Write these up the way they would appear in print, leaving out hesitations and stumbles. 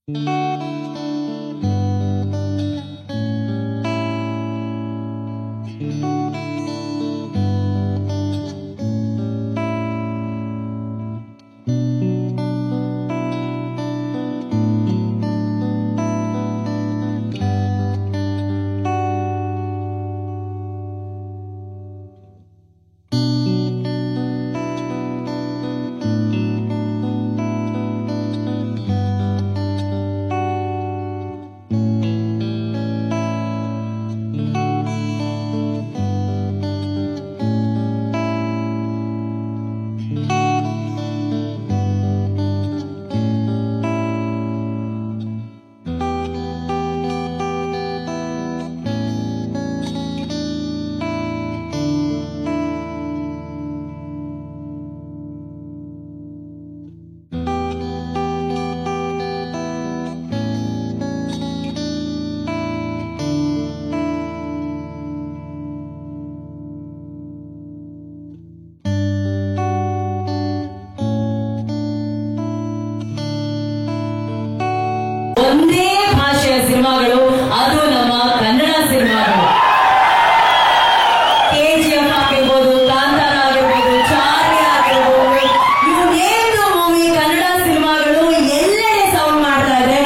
ಒಂದೇ ಭಾಷೆಯ ಸಿನಿಮಾಗಳು, ಅದು ನಮ್ಮ ಕನ್ನಡ ಸಿನಿಮಾಗಳು. KGF ಆಗಿರ್ಬೋದು, ಕಾಂತಾರ ಆಗಿರ್ಬೋದು, ಚಾರ್ಲಿ ಆಗಿರ್ಬೋದು, ಇವು ಏನು ಮೂವಿ ಕನ್ನಡ ಸಿನಿಮಾಗಳು ಎಲ್ಲೆಡೆ ಸೌಂಡ್ ಮಾಡ್ತಾ ಇದೆ.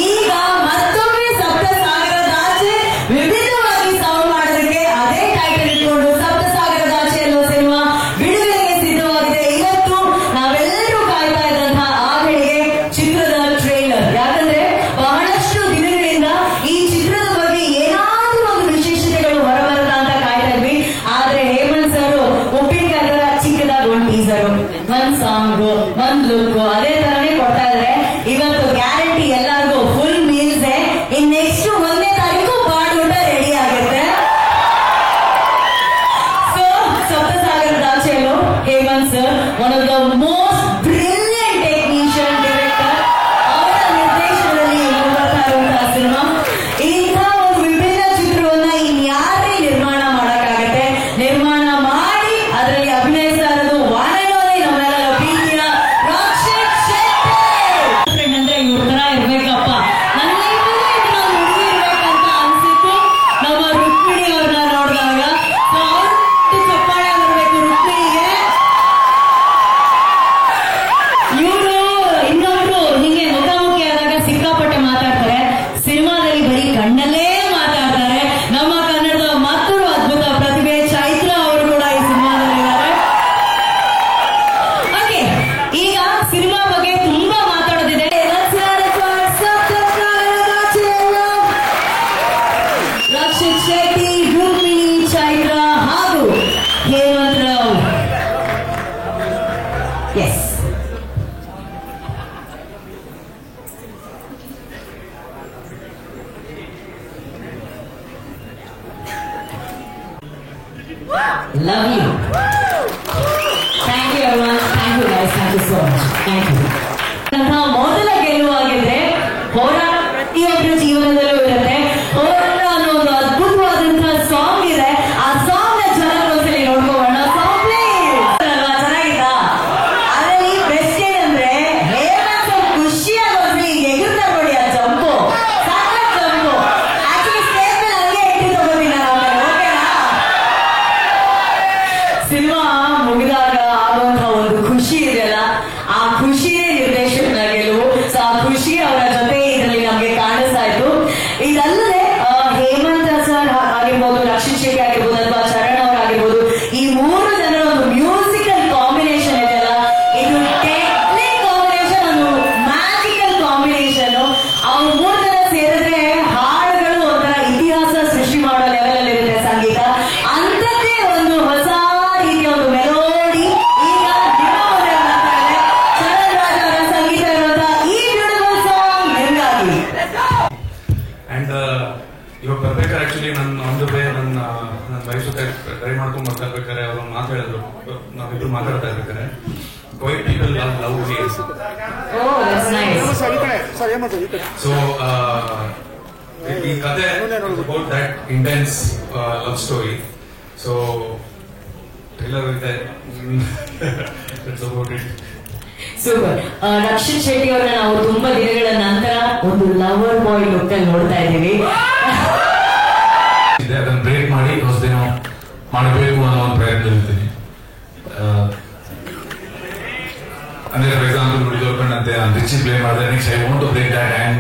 ಈಗ ಮತ್ತೊಮ್ಮೆ ಸಪ್ತಸಾಗರದಾಚೆ ವಿಭಿನ್ನವಾಗಿ ಸೌಂಡ್ ಮಾಡೋದಕ್ಕೆ ಅದೇ ಟೈಟಲ್ ಇಟ್ಕೊಂಡು ಸಪ್ತಸಾಗರದಾಚೆ ಅನ್ನೋ ಸಿನಿಮಾ ಬಿಡುಗಡೆಗೆ ಸಿದ್ಧವಾಗಿದೆ. ಇವತ್ತು ನಾವೆಲ್ಲರೂ ಕಾಯ್ತಾ ಇದ್ದಂತಹ ಆ ಗಳಿಗೆ ಚಿತ್ರದ ಟ್ರೇಲರ್. ಯಾಕಂದ್ರೆ ಬಹಳಷ್ಟು ದಿನಗಳಿಂದ ಈ ಚಿತ್ರದ ಬಗ್ಗೆ ಏನಾದ್ರೂ ಒಂದು ವಿಶೇಷತೆಗಳು ಹೊರಬರುತ್ತಾ ಅಂತ ಕಾಯ್ತಾ ಇದ್ವಿ. ಆದ್ರೆ ಹೇಮಂತ್ ಸರ್ ಉಪ್ಪಿನಕಾಯಿ ತರ ಚಿಕ್ಕದಾಗಿ ಒಂದು ಟೀಸರ್, ಒಂದ್ ಸಾಂಗ್, ಒಂದ್ ಲುಕ್ ಅದೇ ತರನೇ ಕೊಡ್ತಾ ಇದ್ರೆ ಇವತ್ತು ಗ್ಯಾರಂಟಿ ಎಲ್ಲರಿಗೂ ಫುಲ್ ಮೀಲ್ಸ್. ಇನ್ ನೆಕ್ಸ್ಟ್ 1ನೇ ತಾರೀಕು ಬಾಡೂಟ ರೆಡಿ ಆಗುತ್ತೆ. ಸೊ ಸಪ್ತಸಾಗರದಾಚೆಯಲ್ಲೂ Hemanth sir one of the most brilliant technician director, ಅವರ ನಿರ್ದೇಶನದಲ್ಲಿ ಬರ್ತಾ ಇರುವಂತಹ ಸಿನಿಮಾ. ಇಂಥ ಒಂದು ವಿಭಿನ್ನ ಚಿತ್ರವನ್ನ ಇನ್ಯಾರೇ ನಿರ್ಮಾಣ ಮಾಡಕ್ಕಾಗತ್ತೆ? ನಿರ್ಮಾಣ ಮಾಡಿ ಅದರಲ್ಲಿ ಅಭಿನಯಿಸ್ತಾ ಇರೋದು ವಾನರವರೇ ನಮ್ಮೆಲ್ಲರ ಪ್ರೀತಿಯ ರಕ್ಷಿತ್ ಶೆಟ್ಟಿ. ಅಂದ್ರೆ ಇವ್ರ ತರ ಇರ್ಬೇಕಪ್ಪ, ನನ್ನ ಲೈಫಲ್ಲಿ ಇನ್ನೊಂದು ಹುಡುಗಿ ಇರ್ಬೇಕಂತ ಅನ್ಸಿತ್ತು ನಮ್ಮ ರುಕ್ಮಿಣಿ ಅವ್ರನ್ನ ನೋಡಿದಾಗ. ಸೊ ಅವ್ರು ಚಪ್ಪಾಳೆ ಬರ್ಬೇಕು ರುಕ್ಮಿಣಿಗೆ. ಇವರು ಇನ್ನೊಬ್ರು ಹಿಂಗೆ ಮುಖಾಮುಖಿ ಆದಾಗ ಸಿಕ್ಕಾಪಟ್ಟೆ ಮಾತಾಡ್ತಾರೆ, ಸಿನಿಮಾದಲ್ಲಿ ಬರೀ ಕಣ್ಣಲ್ಲೇ ಮಾತಾಡ್ತಾರೆ. ನಮ್ಮ ಕನ್ನಡದ ಮತ್ತೊಂದು ಅದ್ಭುತ ಪ್ರತಿಭೆ ಚೈತ್ರ ಅವರು ಕೂಡ ಈ ಸಿನಿಮಾದಲ್ಲಿದ್ದಾರೆ. ಓಕೆ, ಈಗ ಸಿನಿಮಾ ಬಗ್ಗೆ ತುಂಬಾ ಮಾತಾಡೋದಿದೆ. ರಕ್ಷಿತ್ ಶೆಟ್ಟಿ, ರುಕ್ಮಿಣಿ, ಚೈತ್ರ ಹಾಗೂ Hemant Rao. Yes, love you. Thank you everyone. Thank you guys. Thank you so much. Thank you. ಮೊದಲ ಗೆಲುವಾಗಿದ್ರೆ ಹೋರಾಟ ಪ್ರತಿಯೊಬ್ಬರ ಜೀವನದಲ್ಲೂ ಇರುತ್ತೆ. ಹೋರಾಟ ಅನ್ನೋ ಒಂದು ಅದ್ಭುತವಾದಂತಹ ಸಾಂಗ್ ಇದೆ. ಆ ಸಾಂಗ್ ನ ಚೆನ್ನಾಗಿ ಒಂದ್ಸಲಿ ನೋಡ್ಕೋಣ. ಸಾಂಗ್ ಚೆನ್ನಾಗಿತ್ತಾ? ಅದರಲ್ಲಿ ಬೆಸ್ಟ್ ಏನಂದ್ರೆ ಹೇಮಂತ್ ಸರ್ ಖುಷಿಯಾಗಿ ಒಂದ್ಸಲಿ ಎಗುರ್ತಾ ನೋಡಿ. ಆ ಜಂಪು ಸಾಕಷ್ಟು ಜಂಪು. ಆಕ್ಚುಲಿ ಸ್ಟೇಜ್ ಮೇಲೆ ಹಂಗೆ ಇಟ್ಟು ತಗೋತೀನಿ ನಾನು. ಓಕೆನಾ? ಸಿನಿಮಾ ಮುಗಿದಾಗ ಆಗುವಂತಹ ಒಂದು ಖುಷಿ ಇದೆಯಲ್ಲ, ಆ ಖುಷಿಯೇ ನಿರ್ದೇಶಕನ ಗೆಲುವು. ಸೊ ಆ ಖುಷಿ ಅವರ ಜೊತೆ ಇದರಲ್ಲಿ ನಮ್ಗೆ ಕಾಣಿಸ್ತಾ ಇತ್ತು. ಇದಲ್ಲದೆ ಹೇಮಂತ್ ಸರ್ ಆಗಿರ್ಬೋದು, ರಕ್ಷಿತ್ ಶೆಟ್ಟಿ ಆಗಿರ್ಬೋದು, ಅಥವಾ ಚರಣ್ ಅವರಾಗಿರ್ಬೋದು, ಈ ಮೂರು ಜನರ ಒಂದು ಮ್ಯೂಸಿಕಲ್ ಕಾಂಬಿನೇಷನ್ ಇದೆಯಲ್ಲ, ಇದು ಟೆಕ್ನಿಕ್ ಕಾಂಬಿನೇಷನ್, ಒಂದು ಮ್ಯಾಜಿಕಲ್ ಕಾಂಬಿನೇಷನ್. ಅವ್ರು ಮೂರು ಜನ ಸೇರಿದ್ರೆ ಹಾಡುಗಳು ಒಂಥರ ಇತಿಹಾಸ ಸೃಷ್ಟಿ ಮಾಡೋ ಲೆವೆಲ್ ಅಲ್ಲಿ ಇರುತ್ತೆ ಸಂಗೀತ. ಅಂಥದ್ದೇ ಒಂದು ಹೊಸ ರೀತಿಯ ಒಂದು ಮೆಲೋಡಿ ಈಗ ನಿಮ್ಮ ಮುಂದೆ ಬರ್ತಾ ಇದೆ. ಚರಣ್ ರಾಜ್ ಅವರ ಸಂಗೀತ ಇರುವಂತಹ ಈ ಬ್ಯೂಟಿಫುಲ್ ಸಾಂಗ್ ನಿಮಗಾಗಿ. ಅಂಡ್ ಇವಾಗ ಬರ್ಬೇಕಾದ್ರೆ ಆಕ್ಚುಲಿ ನನ್ನ ಒಂದು ವೇ ನನ್ನ ವೈಫ್ ಜೊತೆ ಡ್ರೈವ್ ಮಾಡ್ಕೊಂಡು ಬರ್ತಾ ಇರ್ಬೇಕಾದ್ರೆ ಅವರು ಮಾತು ಹೇಳಿದ್ರು, ನಾವಿಬ್ರು ಮಾತಾಡ್ತಾ ಇರ್ಬೇಕಾದ್ರೆ quite people love waves. Oh, that's nice. So ಈ ಕಥೆ about that intense love story. So trailer ಇದೆ. That's about it. Super. Rakshit Shetty ಅವರನ್ನ ನಾವು ತುಂಬಾ ದಿನಗಳ ನಂತರ ಒಂದು ಲವರ್ ಬಾಯ್ ಲುಕ್ ಅಲ್ಲಿ ನೋಡ್ತಾ ಇದ್ದೀವಿ. ಅದನ್ನ ಬ್ರೇಕ್ ಮಾಡಿ ಹೊಸದೇನೋ ಮಾಡಬೇಕು ಅನ್ನೋ ಒಂದು ಪ್ರಯತ್ನ ಇರ್ತೀನಿ. ಅಂದ್ರೆ ಫಾರ್ ಎಕ್ಸಾಂಪಲ್ ನುಡಿದೋರ್ಕೊಂಡಂತೆ ನಾನು ರಿಚಿ ಪ್ಲೇ ಮಾಡಿದ್ರೆ next I want to break that and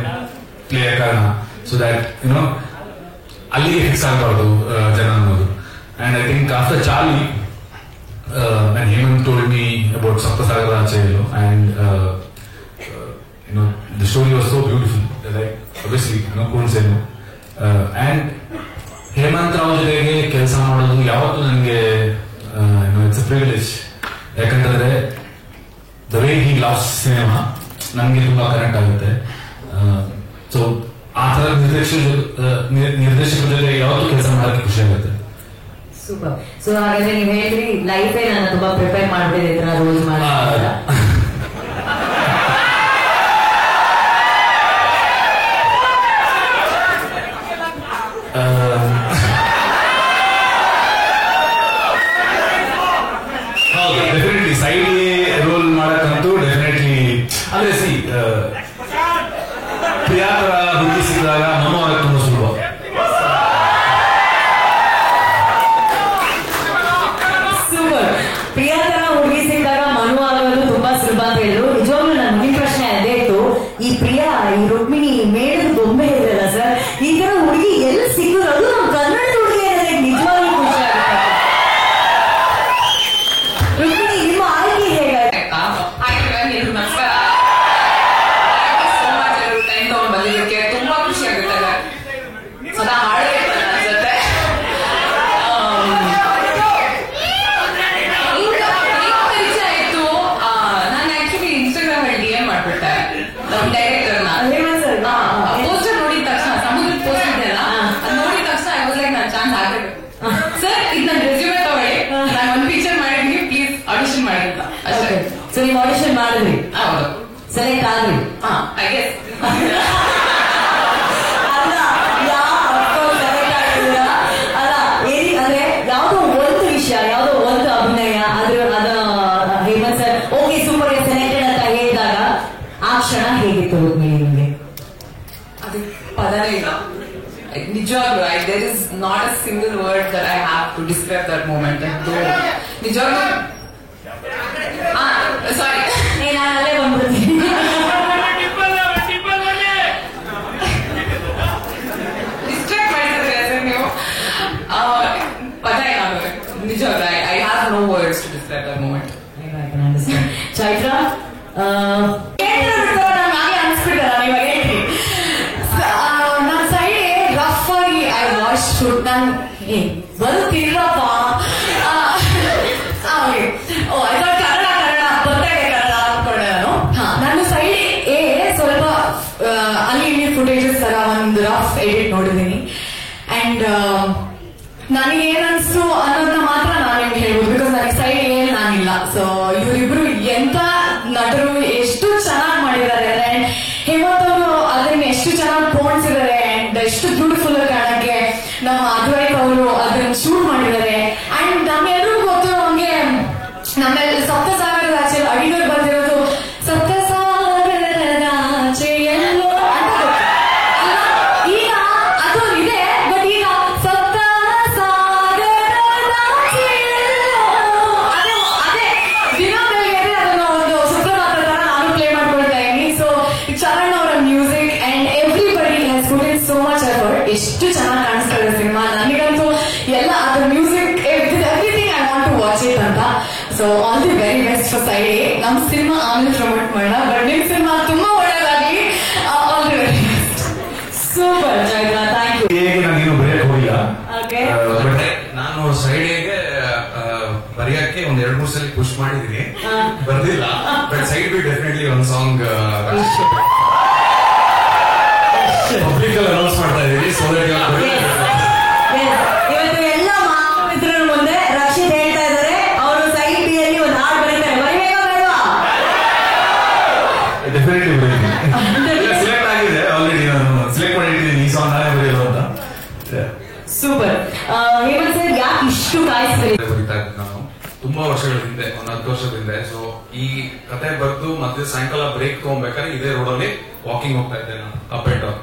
play a ಕಾರಣ ಸೊ ದ್ಯಾಟ್ ಯುನೋ ಅಲ್ಲಿಗೆ ಫಿಕ್ಸ್ ಆಗಬಾರ್ದು ಜನ ಅನ್ನೋದು. And I think after Charlie and Hemant told me about Saptasagara Achayelu and the story was so beautiful, like obviously couldn't say no. And Hemant Rao jotege ಕೆಲಸ ಮಾಡೋದು ಯಾವತ್ತೂ ನನಗೆ it's a privilege. ಯಾಕಂತಂದ್ರೆ the way he loves cinema ನನಗೆ ತುಂಬಾ connect ಆಗುತ್ತೆ. So ಆ ತರ ನಿರ್ದೇಶಕರ ಜೊತೆ ಯಾವತ್ತೂ ಕೆಲಸ ಮಾಡೋಕ್ಕೆ ಖುಷಿ ಆಗುತ್ತೆ. ಸೂಪರ್. ಸೊ ಹಾಗಾದ್ರೆ ನೀವು ಹೇಳಿದ್ರಿ ಲೈಫೇ ನಾನು ತುಂಬಾ ಪ್ರಿಪೇರ್ ಮಾಡ್ತಿದ್ದೆ ರೋಲ್ ಮಾಡಿ. ಹೌದು, ಡೆಫಿನೆಟ್ಲಿ ಸೈಡ್ ರೋಲ್ ಮಾಡಕ್ಕಂತೂ ಡೆಫಿನೆಟ್ಲಿ ಅಂದ್ರೆ ಸಿ ಪ್ರಿಯಾತರ ಹುಡುಗಿ ಸಿಕ್ಕಿದಾಗ ಮನು ಆಗಕ್ಕೆ ತುಂಬಾ ಸುಲಭ. ಪ್ರಿಯಾತರ ಹುಡುಗಿ ಸಿಕ್ಕಾಗ ಮನು ಆಗೋದು ತುಂಬಾ ಸುಲಭ ಅಂತ ಹೇಳಿದ್ರು. ನಿಜವಾಗ್ಲೂ ನನ್ನ ಮುಂದಿನ ಪ್ರಶ್ನೆ ಅದೇ ಇತ್ತು. ಈ ಪ್ರಿಯಾ, ಈ ರುಕ್ಮಿಣಿ ಮೇಡದ ಬೊಂಬೆ ಇರಲ್ಲ ಸರ್, ಈ ತರ ಹುಡುಗಿ ಎಲ್ಲಿ ಸಿಗೋದು? ಅದು ನಮ್ಮ ಕನ್ನಡದ ಹುಡುಗಿ ಏನಾದ್ರೆ ನಿಜವಾಗ್ಲೂ ಖುಷಿ ಆಗುತ್ತೆ. ರುಕ್ಮಿಣಿ, ನಿಮ್ಮ ಆಯ್ಕೆ ಹೇಗಾಯ್ತು? ನಮಸ್ಕಾರ. ಟೈಮ್ ತಗೊಂಡು ಬಂದಿದ್ದಕ್ಕೆ ತುಂಬಾ ಖುಷಿ ಆಗುತ್ತೆ. ಸದಾ ಹಾಡೇ ಅನ್ಸುತ್ತೆ. ಪೋಸ್ಟರ್ ನೋಡಿದ ತಕ್ಷಣ, ಸಮುದ್ರದ ಪೋಸ್ಟ್ ಇದೆಯಲ್ಲ, ಅದು ನೋಡಿದ ತಕ್ಷಣ ಐ ವಾಸ್ ಲೈಕ್ ನನ್ನ ಚಾನ್ಸ್ ಆಗಬೇಕು ಸರ್, ಇದು ನನ್ನ ರೆಸ್ಯೂಮೆ ತಗೊಳ್ಳಿ, ನಾನು ಒಂದು ಪಿಕ್ಚರ್ ಮಾಡಿದೀನಿ, ಪ್ಲೀಸ್ ಆಡಿಷನ್ ಮಾಡಿ ಅಂತ ಅಷ್ಟೇ. ಸೊ ನೀವು ಆಡಿಷನ್ ಮಾಡಿದ್ರಿ? ಹೌದು. ಸೆಲೆಕ್ಟ್ ಆದ್ರಿ? I guess. ಅಂದ್ರೆ ಯಾವ್ದೋ ಒಂದು ವಿಷಯ, ಯಾವ್ದೋ ಒಂದು ಅಭಿನಯ ಅದ್ರ Hemant sir okay super selected ಅಂತ ಹೇಳಿದಾಗ ಆ ಕ್ಷಣ ಹೇಗಿತ್ತು ನಿಮಗೆ? ಅದು ಪದನೇ ಇಲ್ಲ ನಿಜವಾಗ್ಲು. There is not a single word that I have to describe that moment. ನಿಜವಾಗ್ಲು ಸಾರಿ, ನಾನು ಅಲ್ಲೇ ಬಂದ್ಬಿಡ್ತೀನಿ. ಡಿಸ್ಟ್ರಾಕ್ಟ್ ಮಾಡಿದ್ರೆ ಸರ್ ನೀವು. ಪದ ಇಲ್ಲ ನಿಜವಾಗ್ಲು. I have no words to describe that moment. Chaitra, ಅನ್ಸ್ಬಿಟ್ಟಲ್ಲ ಇವಾಗ ಹೇಳ್ರಿ. ನನ್ನ ಸೈಡ್ ರಫ್ ಆಗಿ ಐ ವಾಶ್ ಶೂಟ್. ನಾನು ಬರುತ್ತಿಲ್ಲಪ್ಪ. ಕನ್ನಡ ಬರ್ತಾಯಿದೆ ಕನ್ನಡ ಅನ್ಕೊಂಡೆ ನಾನು. ನನ್ನ ಸೈಡ್ ಸ್ವಲ್ಪ ಅಲ್ಲಿ ಇಲ್ಲಿ ಫುಟೇಜಸ್ ತರ ಒಂದು ರಫ್ ಎಡಿಟ್ ನೋಡಿದೀನಿ. ಅಂಡ್ ನನಗೇನನ್ಸು ಅನ್ನೋದನ್ನ ಮಾತ್ರ ನಾನು ನಿಮ್ಗೆ ಹೇಳ್ಬೋದು, ಬಿಕಾಸ್ ನನಗೆ ಸೈಡ್ ಏನ್ ನಾನಿಲ್ಲ. ಸೊ ಇವರಿಬ್ರು ಎಂತ ನಟರು, ಎಷ್ಟು ಚೆನ್ನಾಗಿ ಮಾಡಿದ್ದಾರೆ. ಅಂಡ್ ಹೇಮಂತ್ ಅವರು ಅದನ್ನ ಎಷ್ಟು ಚೆನ್ನಾಗಿ ಪೋಣಿಸಿದ್ದಾರೆ ಅಂಡ್ ಎಷ್ಟು ಬ್ಯೂಟಿಫುಲ್ ಕಾಣಕ್ಕೆ ನಮ್ಮ ಅದ್ವೈತ್ ಅವರು ಅದನ್ನ ಶೂಟ್ ಮಾಡಿದ್ದಾರೆ. ಅಂಡ್ ನಮ್ಮೆಲ್ಲರಿಗೂ ಗೊತ್ತು, ನಮ್ಗೆ ನಮ್ಮೆಲ್ಲ ಸಪ್ತಸಾಗರದ ಆಚೆ ಅಡಿಗರು ಬಂದಿರೋದು ಸಪ್ತಸಾಗರದ ಆಚೆ ಎಲ್ಲೋ ಅಂತ. ಈಗ ಅದು ಇದೆ, ಬಟ್ ಈಗ ಅದೇ ದಿನ ಬೆಳಗ್ಗೆ ಅದನ್ನ ಒಂದು ಸುಪ್ರಭಾತ ತರ ನಾನು ಪ್ಲೇ ಮಾಡ್ಕೊಳ್ತಾ ಇದ್ದೀನಿ. ಸೊ ಚರಣ್ ಅವರ music and everybody has put in so much effort. ಎಷ್ಟು ಚೆನ್ನಾಗಿ ಕಾಣಿಸ್ತಾ ಇದೆ ಸಿನಿಮಾ. ನನಗಂತೂ ಎಲ್ಲ ಅದ್ರ music everything I want to watch it ಅಂತ. So all the very best for side A. ನಮ್ ಸಿನಿಮಾ ಆಮೇಲೆ ಪ್ರಮೋಟ್ ಮಾಡೋಣ, ಬಟ್ ನಿಮ್ ಸಿನಿಮಾ ತುಂಬಾ ಒಳ್ಳೆಯದಾಗಿ. All the very best. Super Chaitra, thank you. ಹೇಗೆ ನಾನೇನು ಬರೆಯಕ್ಕೆ ಹೋಗಿಲ್ಲ. ಬಟ್ ನಾನು ಸೈಡ್ಗೆ ಬರೆಯಕ್ಕೆ ಒಂದ್ 2-3 ಸಲ ಪುಷ್ ಮಾಡಿದೀನಿ, ಬರ್ದಿಲ್ಲ. ಬಟ್ ಸೈಡ್ ಬಿ ಡೆಫಿನೆಟ್ಲಿ ಒಂದು ಸಾಂಗ್ ಪಬ್ಲಿಕ್ ಅಲ್ಲಿ ಅನೌನ್ಸ್ ಮಾಡ್ತಾ ಇದೀವಿ. ಸೊ ಇವತ್ತು ಎಲ್ಲ ಮಾಧ್ಯಮಿತರ ಮುಂದೆ ರಕ್ಷಿತ್ ಹೇಳ್ತಾ ಇದ್ದಾರೆ, ಅವರು ಸೈಡ್ ಬಿ ಅಲ್ಲಿ ಒಂದು ಹಾಡು ಬರೀತಾರೆ. ಬರೀಬೇಕಾ ಬೇಡವಾ? ಡೆಫಿನೆಟ್ಲಿ ಸೆಲೆಕ್ಟ್ ಆಗಿದೆ ಆಲ್ರೆಡಿ. ನಾನು ಸೆಲೆಕ್ಟ್ ಮಾಡಿದ್ದೀನಿ ಈ ಸಾಂಗ್ ನಾನೇ ಬರೆಯೋದು ಅಂತ. ಸೂಪರ್. ಹೇಮಂತ್ ಸರ್ ಯಾಕೆ ಇಷ್ಟು ಕಾಯಿಸ್ತಾರೆ? ಬರೀತಾ ಇದ್ದೆ ನಾನು ತುಂಬಾ ವರ್ಷಗಳ ಹಿಂದೆ, ಒಂದು 10 ವರ್ಷದ ಹಿಂದೆ. ಸೊ ಈ ಕತೆ ಬರೆದು ಮತ್ತೆ ಸಾಯಂಕಾಲ ಬ್ರೇಕ್ ತಗೊಂಡ್ಬೇಕಾದ್ರೆ ಇದೇ ರೋಡಲ್ಲಿ ವಾಕಿಂಗ್ ಹೋಗ್ತಾ ಇದ್ದೆ ನಾನು ಅಪ್ ಅಂಡ್ ಡೌನ್.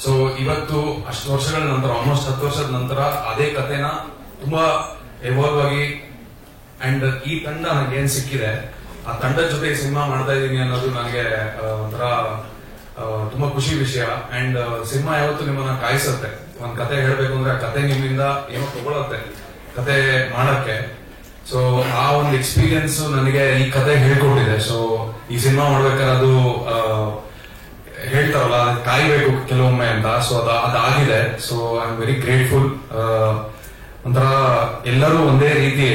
ಸೊ ಇವತ್ತು ಅಷ್ಟು ವರ್ಷಗಳ ನಂತರ, ಆಲ್ಮೋಸ್ಟ್ 10 ವರ್ಷದ ನಂತರ ಅದೇ ಕತೆನ ತುಂಬಾ ಎವಾಲ್ವ್ ಆಗಿ ಅಂಡ್ ಈ ತಂಡ ನನಗೆ ಏನ್ ಸಿಕ್ಕಿದೆ, ಆ ತಂಡದ ಜೊತೆ ಸಿನಿಮಾ ಮಾಡ್ತಾ ಇದೀನಿ ಅನ್ನೋದು ನನಗೆ ಒಂಥರ ತುಂಬಾ ಖುಷಿ ವಿಷಯ. ಅಂಡ್ ಸಿನಿಮಾ ಯಾವತ್ತು ನಿಮ್ಮನ್ನ ಕಾಯಿಸುತ್ತೆ. ಒಂದ್ ಕತೆ ಹೇಳ್ಬೇಕು ಅಂದ್ರೆ ಆ ಕತೆ ನಿಮ್ಮಿಂದ ಏನೋ ತಗೊಳತ್ತೆ ಕತೆ ಮಾಡಕ್ಕೆ. ಸೊ ಆ ಒಂದು ಎಕ್ಸ್ಪೀರಿಯನ್ಸ್ ನನಗೆ ಈ ಕತೆ ಹೇಳ್ಕೊಟ್ಟಿದೆ. ಸೊ ಈ ಸಿನಿಮಾ ಮಾಡ್ಬೇಕಾದ್ರೆ ಅದು ಹೇಳ್ತಾರಲ್ಲ ಕಾಯ್ಬೇಕು ಕೆಲವೊಮ್ಮೆ ಅಂತ. ಸೊ ಅದಾಗಿದೆ. So I am very grateful. ಒಂಥರ ಎಲ್ಲರೂ ಒಂದೇ ರೀತಿ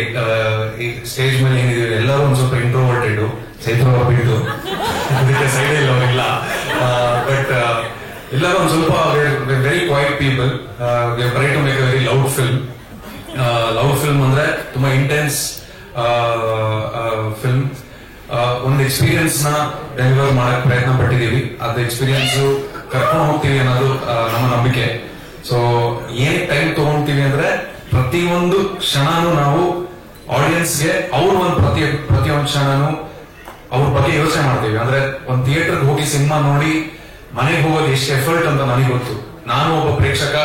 ಈ ಸ್ಟೇಜ್ ಮೇಲೆ ಏನಿದೀವಿ ಎಲ್ಲರೂ ಒಂದ್ ಸ್ವಲ್ಪ ಇಂಟ್ರೋವರ್ಟೆಡ್, ಚೈತ್ರ ಬಿಟ್ಟು ಅದಕ್ಕೆ ಸೈಡ್ ಇಲ್ಲ ಅವರಿಲ್ಲ. ಬಟ್ ಎಲ್ಲರೂ ಒಂದ್ ಸ್ವಲ್ಪ very quiet people. Try to make a very loud film. Love film ಅಂದ್ರೆ ತುಂಬಾ ಇಂಟೆನ್ಸ್ ಫಿಲ್ಮ್. ಒಂದು ಎಕ್ಸ್ಪೀರಿಯನ್ಸ್ ನ ಡೆಲಿವರ್ ಮಾಡಕ್ ಪ್ರಯತ್ನ ಪಟ್ಟಿದೀವಿ. ಅದು ಎಕ್ಸ್ಪೀರಿಯನ್ಸ್ ಕರ್ಕೊಂಡು ಹೋಗ್ತೀವಿ ಅನ್ನೋದು ನಮ್ಮ ನಂಬಿಕೆ. ಸೊ ಏನ್ ಟೈಮ್ ತಗೊಂತೀವಿ ಅಂದ್ರೆ ಪ್ರತಿಯೊಂದು ಕ್ಷಣನೂ ನಾವು ಆಡಿಯನ್ಸ್ಗೆ ಅವ್ರ ಒಂದು ಪ್ರತಿಯೊಂದು ಕ್ಷಣನೂ ಅವ್ರ ಬಗ್ಗೆ ಯೋಚನೆ ಮಾಡ್ತೀವಿ. ಅಂದ್ರೆ ಒಂದ್ ಥಿಯೇಟರ್ಗೆ ಹೋಗಿ ಸಿನಿಮಾ ನೋಡಿ ಮನೆಗೆ ಹೋಗೋದು ಎಷ್ಟು ಎಫರ್ಟ್ ಅಂತ ನನಗೆ ಗೊತ್ತು. ನಾನು ಒಬ್ಬ ಪ್ರೇಕ್ಷಕ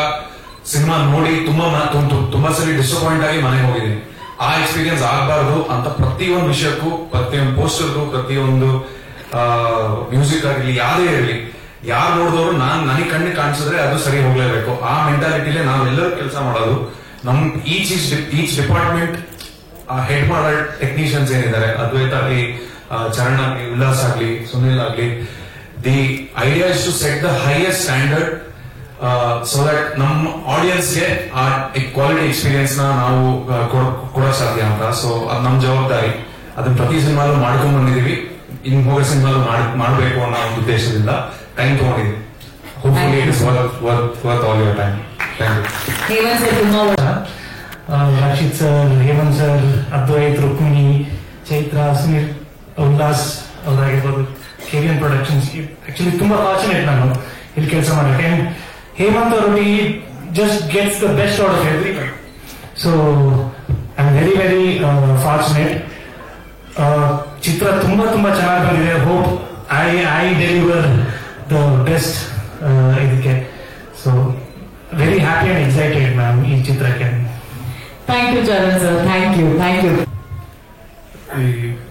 ಸಿನಿಮಾ ನೋಡಿ ತುಂಬಾ ಸರಿ ಡಿಸಪಾಯಿಂಟ್ ಆಗಿ ಮನೆಗೆ ಹೋಗಿದ್ದೀನಿ. ಆ ಎಕ್ಸ್ಪೀರಿಯನ್ಸ್ ಆಗಬಾರ್ದು ಅಂತ ಪ್ರತಿಯೊಂದು ವಿಷಯಕ್ಕೂ, ಪ್ರತಿಯೊಂದು ಪೋಸ್ಟರ್ಗೂ, ಪ್ರತಿಯೊಂದು ಮ್ಯೂಸಿಕ್ ಆಗಿರ್ಲಿ ಯಾರೇ ಇರಲಿ, ಯಾರು ನೋಡಿದವರು ನನಗೆ ಕಣ್ಣಿಗೆ ಕಾಣಿಸಿದ್ರೆ ಅದು ಸರಿ ಹೋಗ್ಲೇಬೇಕು. ಆ ಮೆಂಟಾಲಿಟಿಲೇ ನಾವೆಲ್ಲರೂ ಕೆಲಸ ಮಾಡೋದು. ನಮ್ ಈಚ್ ಡಿಪಾರ್ಟ್ಮೆಂಟ್ ಹೆಡ್ ಮಾಡೋ ಟೆಕ್ನಿಷಿಯನ್ಸ್ ಏನಿದ್ದಾರೆ, ಅದ್ವೈತ ಆಗ್ಲಿ, ಚರಣ್ ಆಗ್ಲಿ, ಉಲ್ಲಾಸ್ ಆಗ್ಲಿ, ಸುನಿಲ್ ಆಗ್ಲಿ, the idea is to set the highest standard so that ನಮ್ಮ ಆಡಿಯನ್ಸ್ಗೆ ಆ ಕ್ವಾಲಿಟಿ ಎಕ್ಸ್ಪೀರಿಯನ್ಸ್ ನ ನಾವು ಕೊಡೋ ಸಾಧ್ಯ ಅಂತ. ಸೊ ಅದು ನಮ್ ಜವಾಬ್ದಾರಿ. ಅದನ್ನ ಪ್ರತಿ ಸಿನಿಮಾಲು ಮಾಡ್ಕೊಂಡ್ ಬಂದಿದೀವಿ. ಇನ್ ಹೋಗೋ ಸಿನಿಮಾಲು ಮಾಡಬೇಕು ಅನ್ನೋ ಒಂದು ಉದ್ದೇಶದಿಂದ ಟೈಮ್ ತಗೊಂಡಿದ್ವಿ. Hopefully it is worth all your time. Thank you. Hemanth sir ತುಂಬಾ ರಕ್ಷಿತ್ ಸರ್, ಹೇಮಂತ್ ಸರ್, ಅದ್ವೈತ್, ರುಕ್ಮಿಣಿ, ಚೈತ್ರ, ಸುನೀಲ್, ಉಲ್ಲಾಸ್ ಅವರಾಗಿರ್ಬೋದು, KVN ಪ್ರೊಡಕ್ಷನ್ಸ್. ಆಕ್ಚುಲಿ ತುಂಬಾ ಫಾರ್ಚುನೇಟ್ ನಾನು ಇಲ್ಲಿ ಕೆಲಸ ಮಾಡಕ್ಕೆ. ಹೇಮಂತ್ ಅವರು just gets the best out of everybody. So I am very very fortunate. ಚಿತ್ರ ತುಂಬಾ ತುಂಬಾ ಚೆನ್ನಾಗಿ ಬಂದಿದೆ. Hope I deliver the best ಇದಕ್ಕೆ. So very happy and excited ma'am ಈ ಚಿತ್ರಕ್ಕೆ. Thank you Charan sir. Thank you, thank you.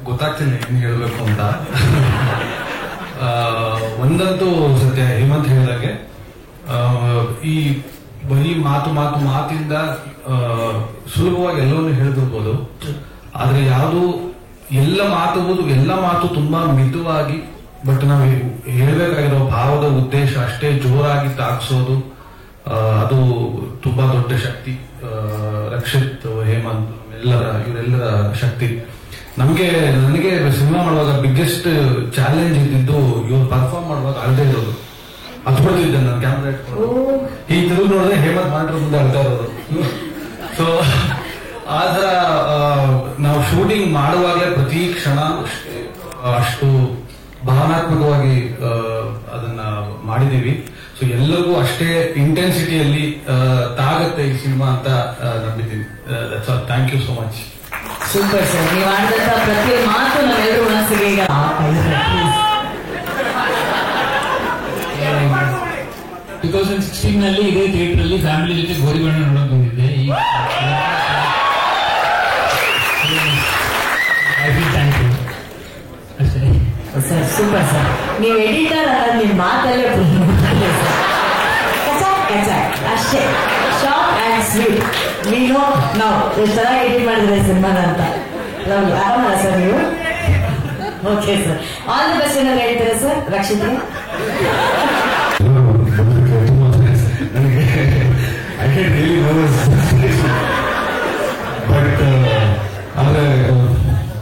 ಗೊತ್ತಾಗ್ತೀನಿ ಏನ್ ಹೇಳ್ಬೇಕು ಅಂತ. ಒಂದಂತೂ ಸತ್ಯ, ಹೇಮಂತ್ ಹೇಳಿದಾಗೆ ಈ ಬರೀ ಮಾತಿಂದ ಸುಲಭವಾಗಿ ಎಲ್ಲವನ್ನೂ ಹೇಳಿದಿರ್ಬೋದು. ಆದ್ರೆ ಯಾವುದು ಎಲ್ಲ ಮಾತು ತುಂಬಾ ಮಿತವಾಗಿ, ಬಟ್ ನಾವು ಹೇಳ್ಬೇಕಾಗಿರೋ ಭಾವದ ಉದ್ದೇಶ ಅಷ್ಟೇ ಜೋರಾಗಿ ತಾಗಿಸೋದು, ಅದು ತುಂಬಾ ದೊಡ್ಡ ಶಕ್ತಿ. ರಕ್ಷಿತ್, ಹೇಮಂತ್, ಇವರೆಲ್ಲರ ಶಕ್ತಿ. ನನಗೆ ಸಿನಿಮಾ ಮಾಡುವಾಗ ಬಿಗ್ಗೆಸ್ಟ್ ಚಾಲೆಂಜ್ ಇದ್ದಿದ್ದು ಇವ್ರು ಪರ್ಫಾರ್ಮ್ ಮಾಡುವಾಗ ಅಳದೇ ಇರೋದು. ಅದು ಬರ್ತಿದ್ದೆ ನಾನು ಕ್ಯಾಮ್ರಾ ಇಟ್ಕೊಂಡು ಈ ತಿರುಗಿ ನೋಡಿದ್ರೆ ಹೇಮಂತ್ ಮಾತ್ರ ಮುಂದೆ ಅಳ್ತಾ ಇರೋದು. ಸೊ ಆತರ ನಾವು ಶೂಟಿಂಗ್ ಮಾಡುವಾಗಲೇ ಪ್ರತಿ ಕ್ಷಣ ಅಷ್ಟು ಭಾವನಾತ್ಮಕವಾಗಿ ಅದನ್ನ ಮಾಡಿದೀವಿ. ಸೊ ಎಲ್ಲರಿಗೂ ಅಷ್ಟೇ ಇಂಟೆನ್ಸಿಟಿಯಲ್ಲಿ ತಾಗತ್ತೆ ಈ ಸಿನಿಮಾ ಅಂತ ನಂಬಿದ್ದೀನಿ. Thank you so much. Super sir. ನೀವು ಆಡಿದಂತ ಪ್ರತಿ ಮಾತು ನಾವೆಲ್ಲರೂ ಮನಸ್ಸಿಗೆ ಈಗ 2016 ನಲ್ಲಿ ಇದೇ ಥಿಯೇಟರ್ ಅಲ್ಲಿ ಫ್ಯಾಮಿಲಿ ಜೊತೆ ಗೋರಿಬಣ್ಣ ನೋಡಕ್ ಬಂದಿದ್ದೆ. ಥ್ಯಾಂಕ್ ಯು ಅಷ್ಟೇ ಸರ್. Super sir. ನೀವು ಎಡಿಟರ್ ಅಲ್ಲ, ನಿಮ್ ಮಾತಲ್ಲೇ ಅಷ್ಟೇ. Short and sweet. We know ನಾವು ಎಷ್ಟು ಚೆನ್ನಾಗಿ ಎಡಿಟ್ ಮಾಡಿದ್ರೆ ಸಿನಿಮಾನ ಅಂತ. ಆರಾಮಲ್ಲ ಸರ್ ನೀವು? Okay sir. All the best ಏನಾದ್ರು ಹೇಳ್ತೀರಾ ಸರ್ ರಕ್ಷಿತ್ಗೆ? ನನಗೆ I can really nervous, but ಆದ್ರೆ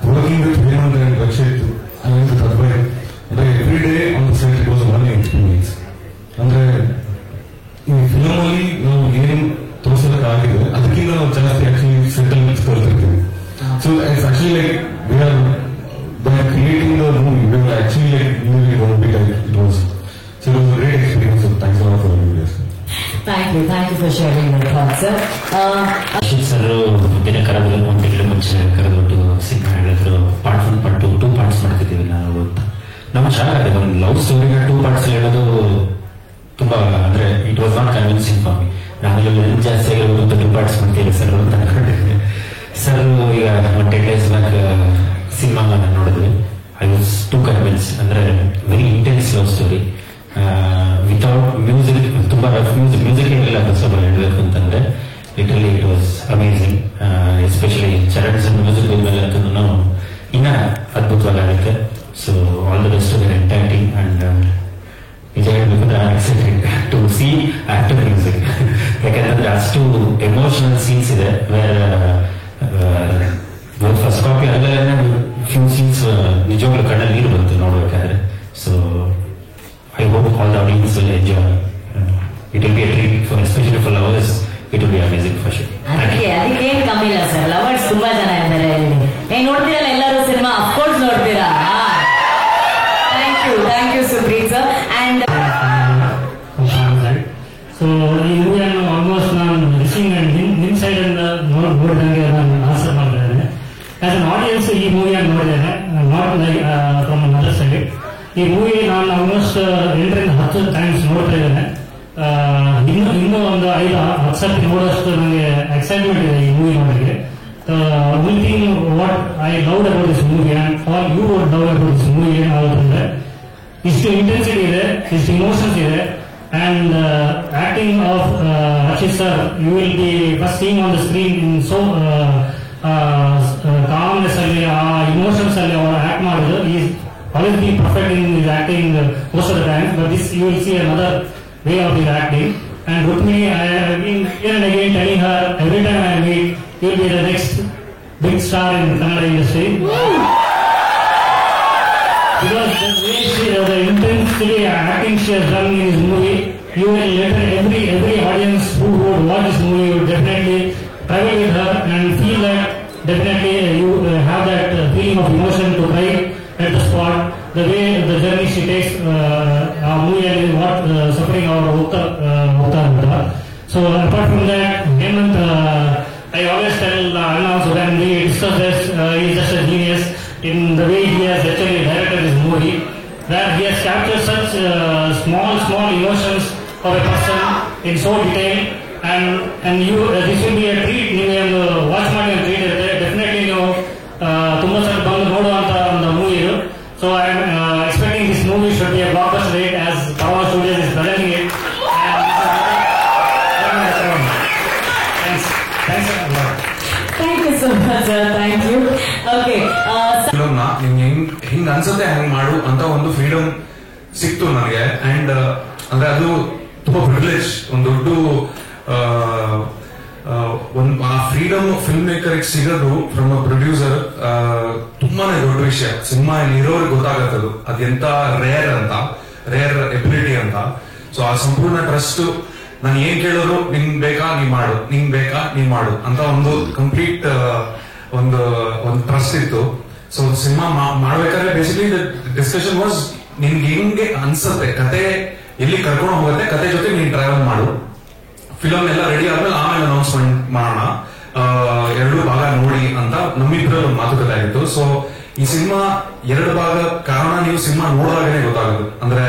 working with Hemanth and Rakshit and Advaith, ಅಂದ್ರೆ every day on set it was learning experience. ಅಂದ್ರೆ ಈ ಫಿಲಮ್ ಅಲ್ಲಿ ನಾವು ಏನೇನು ತೋರಿಸೋದಕ್ಕಾಗಿದೆ ಅದಕ್ಕಿಂತ ನಾವು ಜಾಸ್ತಿ ಆಕ್ಚುಲಿ ಸೆಟಲ್ಮೆಂಟ್ಸ್ ತೋರಿಸ್ತಿರ್ತೀವಿ. So it's actually like we are by creating the movie we are actually like really one big it was. So it was a great experience. So thanks a lot for the videos. Thank you for sharing your thoughts, sir. Sir ದಿನ ಕರೆದ್ರು 1 ತಿಂಗಳ ಮುಂಚೆ ಕರೆದ್ಬಿಟ್ಟು cinema ಹೇಳಿದ್ರು part 1 part 2 parts ಮಾಡ್ತಿದ್ದೀವಿ ನಾವು ಅಂತ. ನಮ್ಗೆ shock ಆಗಿದೆ. ಒಂದು ಲವ್ ಸ್ಟೋರಿನ 2 ಪಾರ್ಟ್ಸ್ ಹೇಳೋದು ತುಂಬಾ ಅಂದ್ರೆ it was not convincing for me. ನಾನು ಜಾಸ್ತಿ ಆಗಿರೋದು 2 ಪಾರ್ಟ್ಸ್ ಮಾಡ್ತೀವಿ ಸರ್ ಅಂತ ಅನ್ಕೊಂಡಿದ್ದೆ. ಸರ್ ಈಗ 10 days ಬ್ಯಾಕ್ ಸಿನಿಮಾ ನೋಡಿದ್ವಿ. I was to convince. ಅಂದ್ರೆ very intense love story without music. ತುಂಬಾ ಮ್ಯೂಸಿಕ್ ಏನಿಲ್ಲ ಫಸ್ಟ್ ಆಫ್ ಆಲ್ ಹೇಳಬೇಕು ಅಂತಂದ್ರೆ literally it was amazing. Especially Charan sir music ಮೇಲೆ ಅಂತೂ ಇನ್ನ ಅದ್ಭುತವಾಗುತ್ತೆ. So all the best to the entire team. And ನಿಜ ಹೇಳ್ಬೇಕಂದ್ರೆ I am excited to see after music. ಯಾಕಂತಂದ್ರೆ ಅಷ್ಟು ಎಮೋಷನಲ್ ಸೀನ್ಸ್ ಇದೆ. ಫಸ್ಟ್ ಕಾಪಿ ಅಲ್ಲ ಫ್ಯೂ ಸೀನ್ಸ್ ನಿಜವಾಗ್ಲೂ ಕಣ್ಣಲ್ಲಿ ನೀರು ಬಂತು ನೋಡ್ಬೇಕಾದ್ರೆ. So I hope all the audience will enjoy. It will be a treat for especially for lovers. It will be amazing for sure. ಅದಕ್ಕೇನು ಕಮ್ಮಿ ಇಲ್ಲ ಸರ್. ಲವರ್ಸ್ ತುಂಬಾ ಜನ ಇದ್ದಾರೆ. ನೋಡ್ತೀರಲ್ಲ ಎಲ್ಲರೂ ಸಿನಿಮಾ, ಅಫ್ಕೋರ್ಸ್ ನೋಡ್ತೀರಾ. Thank you Supreet sir. And so ಈ ಮೂವಿಯನ್ನು ಆಲ್ಮೋಸ್ಟ್ ನಾನು ರಿಸೀವಿಂಗ್ ಅಂಡ್ ನಿಮ್ಮ ಸೈಡ್ ಇಂದ ನೋಡಿದಂಗೆ ನಾನು ಆನ್ಸರ್ ಮಾಡಿದ್ದೇನೆ. ಆಸ್ ಅನ್ ಆಡಿಯನ್ಸ್ ಈ ಮೂವಿಯನ್ನು ನೋಡಿದ್ದೇನೆ, not like from other side. ಈ ಮೂವಿ ನಾನು ಆಲ್ಮೋಸ್ಟ್ 8-10 ಟೈಮ್ಸ್ ನೋಡ್ತಾ ಇದ್ದೇನೆ. ಇನ್ನೂ ಒಂದು 5-10 ಸರ್ತಿ ನೋಡೋಷ್ಟು ನನಗೆ ಎಕ್ಸೈಟ್ಮೆಂಟ್ ಇದೆ ಈ ಮೂವಿ ನೋಡಿಗೆ. One thing what I loved about this movie and all you would love about this movie ಏನಾಗುತ್ತಂದ್ರೆ ಇಷ್ಟು ಇಂಟೆನ್ಸಿಟಿ ಇದೆ, ಇಷ್ಟು ಇಮೋಷನ್ಸ್ ಇದೆ. And acting of Rachit sir, you will be first seeing on the screen in so calmness alli, emotions alli ಅವರು act ಮಾಡಿದ್ರು. He is always been perfect in his acting most of the time, but this you will see another way of his acting. And Rukmini, I have been again and again telling her every time I meet, you will be the next big star in the Kannada industry. Because the way the intensity acting she has done in this movie, you will every audience who would watch this movie would definitely travel with her and feel that definitely you have that feeling of emotion to cry at the spot. The way the journey she takes our movie and what suffering our Uttar. So apart from that, Hemant, I always tell Anna also when we discuss this, he is just a genius in the way he has actually directed this movie, where he has captured such small emotions of a person in so detail, and you this will be a treat. ನೀವು watch ಮಾಡಿ treat ಇರುತ್ತೆ definitely. ನೀವು ತುಂಬಾ ಸಲ ಬಂದು ನೋಡುವಂತ ಒಂದು movie ಇದು. So I am expecting this movie should be a blockbuster hit as Power Studios is presenting it. Thank you so much sir. Thank you. Okay, ಫಿಲಮ್ನ ಹಿಂಗ್ ಅನ್ಸುತ್ತೆ ಹಂಗ್ ಮಾಡು ಅಂತ ಒಂದು ಫ್ರೀಡಮ್ ಸಿಕ್ತು ನನಗೆ. ಅಂಡ್ ಅಂದ್ರೆ ಅದು ತುಂಬಾ ಪ್ರಿವಿಲೇಜ್, ಒಂದು ದೊಡ್ಡ ಆ ಫ್ರೀಡಮ್ ಫಿಲ್ಮ್ ಮೇಕರ್ ಸಿಗೋದು ಫ್ರಮ್ ಅ ಪ್ರೊಡ್ಯೂಸರ್ ತುಂಬಾನೇ ದೊಡ್ಡ ವಿಷಯ. ಸಿನಿಮಾ ಇರೋರಿಗೆ ಗೊತ್ತಾಗತ್ತದು ಅದೆಂತ ರೇರ್ ಎಬಿಲಿಟಿ ಅಂತ. ಸೊ ಆ ಸಂಪೂರ್ಣ ಟ್ರಸ್ಟ್, ನಾನು ಏನ್ ಕೇಳೋರು ನಿಂಗ್ ಬೇಕಾ ನೀ ಮಾಡು, ನಿಂಗ್ ಬೇಕಾ ನೀ ಮಾಡು ಅಂತ ಒಂದು ಕಂಪ್ಲೀಟ್ ಒಂದು ಟ್ರಸ್ಟ್ ಇತ್ತು. ಸೊ ಸಿನಿಮಾ ಮಾಡ್ಬೇಕಾದ್ರೆ ಬೇಸಿಕಲಿ ಡಿಸ್ಕಷನ್ ವಾಸ್ ನಿನ್ಗೆ ಹೆಂಗೆ ಅನ್ಸುತ್ತೆ, ಕತೆ ಎಲ್ಲಿ ಕರ್ಕೊಂಡು ಹೋಗುತ್ತೆ, ಕತೆ ಜೊತೆ ನೀನ್ ಟ್ರಾವೆಲ್ ಮಾಡು. ಫಿಲಮ್ ಎಲ್ಲ ರೆಡಿ ಆದ್ಮೇಲೆ ಆಮೇಲೆ ಅನೌನ್ಸ್ಮೆಂಟ್ ಮಾಡೋಣ, 2 ಭಾಗ ನೋಡಿ ಅಂತ ನಮ್ಮಿಬ್ಬರಲ್ಲಿ ಒಂದು ಮಾತುಕತೆ ಆಗಿತ್ತು. ಸೊ ಈ ಸಿನಿಮಾ 2 ಭಾಗ ಕಾರಣ ನೀವು ಸಿನಿಮಾ ನೋಡುವಾಗನೇ ಗೊತ್ತಾಗೋದು. ಅಂದ್ರೆ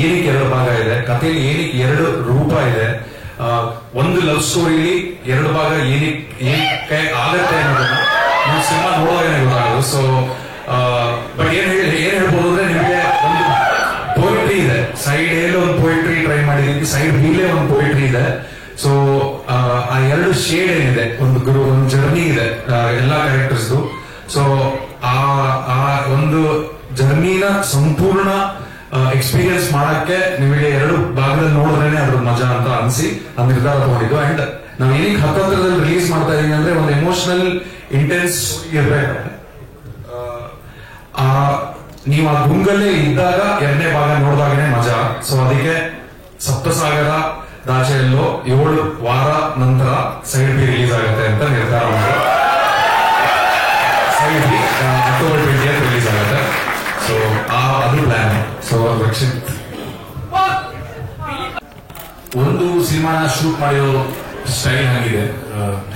ಏನಕ್ಕೆ 2 ಭಾಗ ಇದೆ, ಕಥೆಯಲ್ಲಿ ಏನಕ್ಕೆ 2 ರೂಪ ಇದೆ, ಒಂದು ಲವ್ ಸ್ಟೋರಿಲಿ 2 ಭಾಗ ಏನಕ್ಕೆ ಆಗತ್ತೆ ಅನ್ನೋದನ್ನ ನೀವು ಸಿನಿಮಾ ನೋಡುವಾಗನೇ ಗೊತ್ತಾಗೋದು. ಸೊ ಬಟ್ ಏನ್ ಹೇಳ್ಬೋದು ಅಂದ್ರೆ ನಿಮಗೆ ಒಂದು ಪೋಯಿಟ್ರಿ ಇದೆ, ಸೈಡ್ ಎಲ್ಲಿ ಒಂದು ಪೋಯಿಟ್ರಿ ಟ್ರೈ ಮಾಡಿದೀವಿ, ಸೈಡ್ ಬಿಲೇ ಒಂದು ಪೋಯಿಟ್ರಿ ಇದೆ. ಸೊ ಆ 2 ಶೇಡ್ ಏನಿದೆ, ಒಂದು ಜರ್ನಿ ಇದೆ ಎಲ್ಲಾ ಕ್ಯಾರೆಕ್ಟರ್ಸ್. ಸೊ ಆ ಒಂದು ಜರ್ನಿನ ಸಂಪೂರ್ಣ ಎಕ್ಸ್ಪೀರಿಯನ್ಸ್ ಮಾಡಕ್ಕೆ ನಿಮಗೆ 2 ಭಾಗದಲ್ಲಿ ನೋಡಿದ್ರೇನೆ ಅದ್ರ ಮಜಾ ಅಂತ ಅನ್ಸಿ ಆ ನಿರ್ಧಾರ ತಗೊಂಡಿದ್ದು. ಅಂಡ್ ನಾವ್ ಏನಕ್ಕೆ ಹತ್ತತ್ರದಲ್ಲಿ ರಿಲೀಸ್ ಮಾಡ್ತಾ ಇದೀವಿ ಅಂದ್ರೆ ಒಂದು ಎಮೋಷನಲ್ ಇಂಟೆನ್ಸ್ ಇರ್ಬೇಕು. ನೀವು ಆ ಗುಂಗಲ್ಲೇ ಇದ್ದಾಗ 2ನೇ ಭಾಗ ನೋಡಿದಾಗನೇ ಮಜಾ. ಸೊ ಅದಕ್ಕೆ ಸಪ್ತಸಾಗರ ದಾಚೆಯಲ್ಲೋ 7 ವಾರ ನಂತರ ಸೈಡ್ ಬಿ ರಿಲೀಸ್ ಆಗುತ್ತೆ ಅಂತ ನಿರ್ಧಾರ ಮಾಡಿ side B October 20th release ಆಗುತ್ತೆ. ಸೊ ಅದು ಪ್ಲಾನ್. ಸೊ ರಕ್ಷಿತ್ ಒಂದು ಸಿನಿಮಾನ ಶೂಟ್ ಮಾಡಿರೋ ಸ್ಟೈಲ್ ಆಗಿದೆ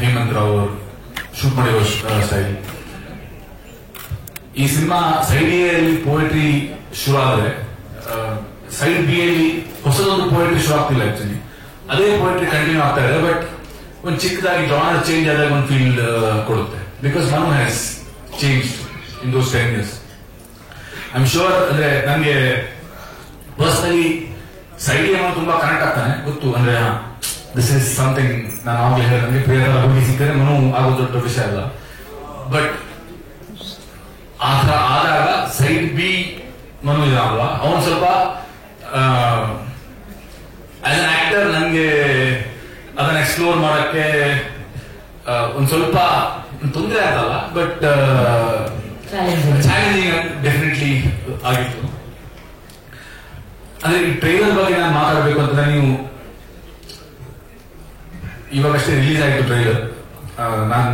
ಹೇಮಂತ್ ರಾವ್ ಅವರು ಶೂಟ್ ಮಾಡಿರೋ ಸ್ಟೈಲ್. ಈ ಸಿನಿಮಾ ಸೈಡ್ ಎ ಅಲ್ಲಿ ಪೋಯಟ್ರಿ ಶುರು ಆದ್ರೆ ಸೈಡ್ ಬಿ ಅಲ್ಲಿ ಹೊಸದೊಂದು ಪೋಯಟ್ರಿ ಶುರು ಆಗ್ತಿಲ್ಲ. ಆಕ್ಚುಲಿ ಅದೇ ಪೋಯಟ್ರಿ ಕಂಟಿನ್ಯೂ ಆಗ್ತಾ ಇದೆ, ಬಟ್ ಒಂದು ಚಿಕ್ಕದಾಗಿ ಜಾನರ್ ಚೇಂಜ್ ಆದಾಗ ಒಂದು ಫೀಲ್ ಕೊಡುತ್ತೆ. Because Manu has change in those 10 years. I am sure. ಅಂದ್ರೆ ನನಗೆ ಪರ್ಸನಲಿ ಸೈಡ್ ಎ ತುಂಬಾ ಕನೆಕ್ಟ್ ಆಗ್ತಾನೆ, ಗೊತ್ತು. ಅಂದ್ರೆ ದಿಸ್ ಇಸ್ ಸಮಥಿಂಗ್ ನಾನು ಆವಾಗಲೇ ಹೇಳಿದಂಗೆ ಪ್ರೇರ ಹುಡುಗಿ ಸಿಕ್ಕರೆ ಮನು ಆಗೋದು ದೊಡ್ಡ ವಿಷಯ ಅಲ್ಲ. ಬಟ್ ಆ ಥರ ಆದಾಗ ಸೈಡ್ ಬಿ ಮನು ಇದಾಗಲ್ವಾ, ಅವನು ಸ್ವಲ್ಪ ಆಸ್ ಅನ್ ಆಕ್ಟರ್ ನನಗೆ ಅದನ್ನ ಎಕ್ಸ್ಪ್ಲೋರ್ ಮಾಡಕ್ಕೆ ಒಂದ್ ಸ್ವಲ್ಪ ತೊಂದರೆ ಆಗಲ್ಲ, ಬಟ್ ಚಾಲೆಂಜಿಂಗ್ ಡೆಫಿನೆಟ್ಲಿ ಆಗಿತ್ತು. ಅಂದ್ರೆ ಈ ಟ್ರೈಲರ್ ಬಗ್ಗೆ ನಾನು ಮಾತಾಡಬೇಕು ಅಂತಂದ್ರೆ, ನೀವು ಇವಾಗಷ್ಟೇ ರಿಲೀಸ್ ಆಯಿತು ಟ್ರೈಲರ್. ನಾನು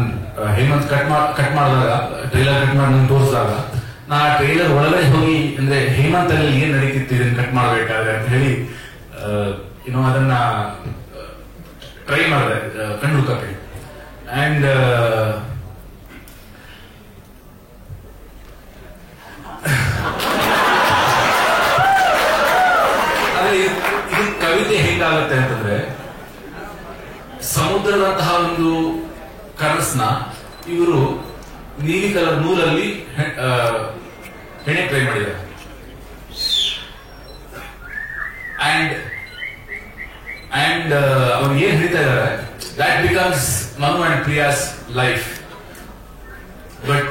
ಹೇಮಂತ್ ಕಟ್ ಮಾಡಿದಾಗ ಟ್ರೈಲರ್ ಕಟ್ ಮಾಡಿ ನಾನು ತೋರಿಸಿದಾಗ ನಾ ಟ್ರೈಲರ್ ಒಳಗಡೆ ಹೋಗಿ, ಅಂದ್ರೆ ಹೇಮಂತ್ ಅಲ್ಲಿ ಏನ್ ನಡೀತಿತ್ತು ಇದನ್ನ ಕಟ್ ಮಾಡಬೇಕಾದ್ರೆ ಅಂತ ಹೇಳಿ ಅದನ್ನ ಟ್ರೈ ಮಾಡಿದೆ ಕಂಡು ಹುಡುಕಕ್ಕೆ. ಅಂಡ್ ಆದ್ರೆ ಇದು ಕವಿತೆ ಹೇಗಾಗುತ್ತೆ ಅಂತಂದ್ರೆ, ಸಮುದ್ರದಂತಹ ಒಂದು ಕನಸನ್ನ ಇವರು ನೀಲಿ ಕಲರ್ ನೂಲಲ್ಲಿ ಹೆಣೆ ಟ್ರೈ ಮಾಡಿದ್ದಾರೆ. ಅಂಡ್ ಅವ್ರು ಏನ್ ಹೇಳ್ತಾ ಇದ್ದಾರೆ, that becomes Manu and Priya's life. But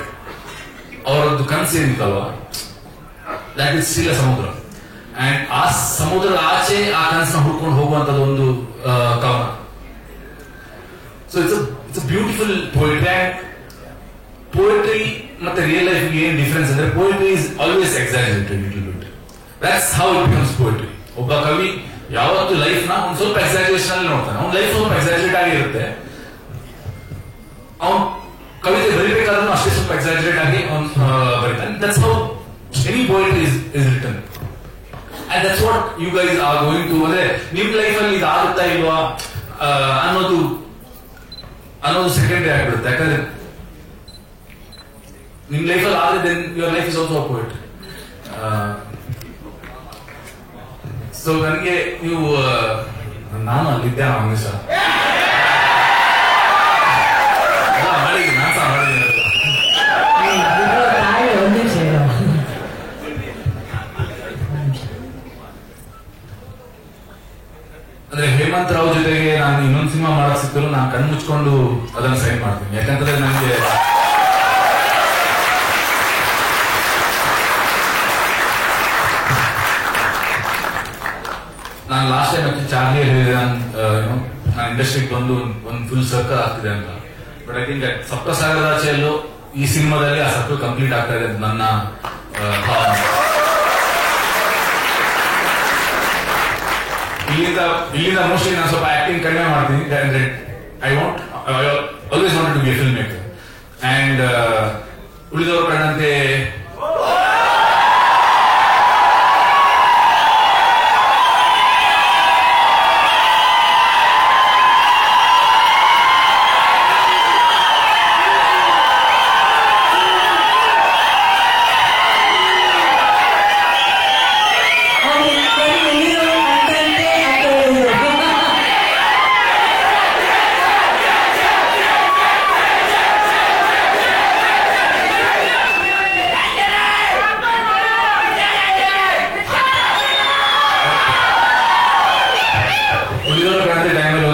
ಅವರದ್ದು ಕನಸು ಏನಿತ್ತಲ್ವಾ, that is still a ಸಮುದ್ರ. ಅಂಡ್ ಆ ಸಮುದ್ರದ ಆಚೆ ಆ ಕನಸನ್ನ ಹುಡ್ಕೊಂಡು ಹೋಗುವಂತದ್ದು ಒಂದು ಕವನ. So it's beautiful poetry. And poetry ಮತ್ತೆ ರಿಯಲ್ ಲೈಫ್ ಏನ್ ಡಿಫರೆನ್ಸ್ ಅಂದ್ರೆ, poetry is always exaggerated little bit. That's how it becomes poetry. ಒಬ್ಬ ಕವಿ ಯಾವತ್ತು ಲೈಫ್ ನ ಒಂದ್ ಸ್ವಲ್ಪ ಎಕ್ಸಾಜರೇಷನ್ ಅಲ್ಲಿ ನೋಡ್ತಾನೆ. ಅವ್ನ ಲೈಫ್ ಸ್ವಲ್ಪ ಎಕ್ಸಾಜರೇಟ್ ಆಗಿರುತ್ತೆ. ಅವ್ನು ಕವಿತೆ ಬರೀಬೇಕಾದ್ರೂ ಅಷ್ಟೇ ಸ್ವಲ್ಪ ಎಕ್ಸಾಜರೇಟ್ ಆಗಿ ಅವ್ನು ಬರೀತಾನೆ. That's how any poetry is written. And that's what you guys are going to. ಅಂದ್ರೆ ನಿಮ್ ಲೈಫ್ ಅಲ್ಲಿ ಇದು ಆಗುತ್ತಾ ಇಲ್ವಾ ಅನ್ನೋದು ಸೆಕೆಂಡರಿ ಆಗಿಬಿಡುತ್ತೆ. ಯಾಕಂದ್ರೆ ನಿಮ್ ಲೈಫಲ್ಲಿ ಆದ್ರೆ then your life is also a poetry. So ನನಗೆ ನೀವು ನಾನು ಅಲ್ಲಿದ್ದೆ ಹಮೇಶ ಮಾಡಿದ್ದೀನಿ, ನಾನು ಸಹ ಮಾಡಿದ್ದೀನಿ. ಅಂದ್ರೆ ಹೇಮಂತ್ ರಾವ್ ಜೊತೆಗೆ ನಾನು ಇನ್ನೊಂದು ಸಿನಿಮಾ ಮಾಡಕ್ ಸಿಕ್ಕರು ನಾನು ಕಣ್ಣು ಮುಚ್ಕೊಂಡು ಅದನ್ನ ಸೈನ್ ಮಾಡ್ತೀನಿ. ಯಾಕಂದ್ರೆ ನನಗೆ ನಾನು ಲಾಸ್ಟ್ ಟೈಮ್ ಚಾರ್ಲಿ ಹೇಳಿದೆ, ನಾನು ಇಂಡಸ್ಟ್ರಿಗೆ ಬಂದು ಒಂದು ಫುಲ್ ಸರ್ಕಲ್ ಆಗ್ತಿದೆ ಅಂತ. ಬಟ್ ಐ ಥಿಂಕ್ ಸಪ್ತಸಾಗರದಾಚೆಯಲ್ಲೂ ಈ ಸಿನಿಮಾದಲ್ಲಿ ಆ ಸರ್ಕಲ್ ಕಂಪ್ಲೀಟ್ ಆಗ್ತಾ ಇದೆ ನನ್ನ ಭಾವನೆ. ಇಲ್ಲಿಂದ ಮೋಸ್ಟ್ಲಿ ನಾನು ಸ್ವಲ್ಪ ಆಕ್ಟಿಂಗ್ ಕಡಿಮೆ ಮಾಡ್ತೀನಿ. I always wanted to be a film maker. And ಉಳಿದವರು ಕಂಡಂತೆ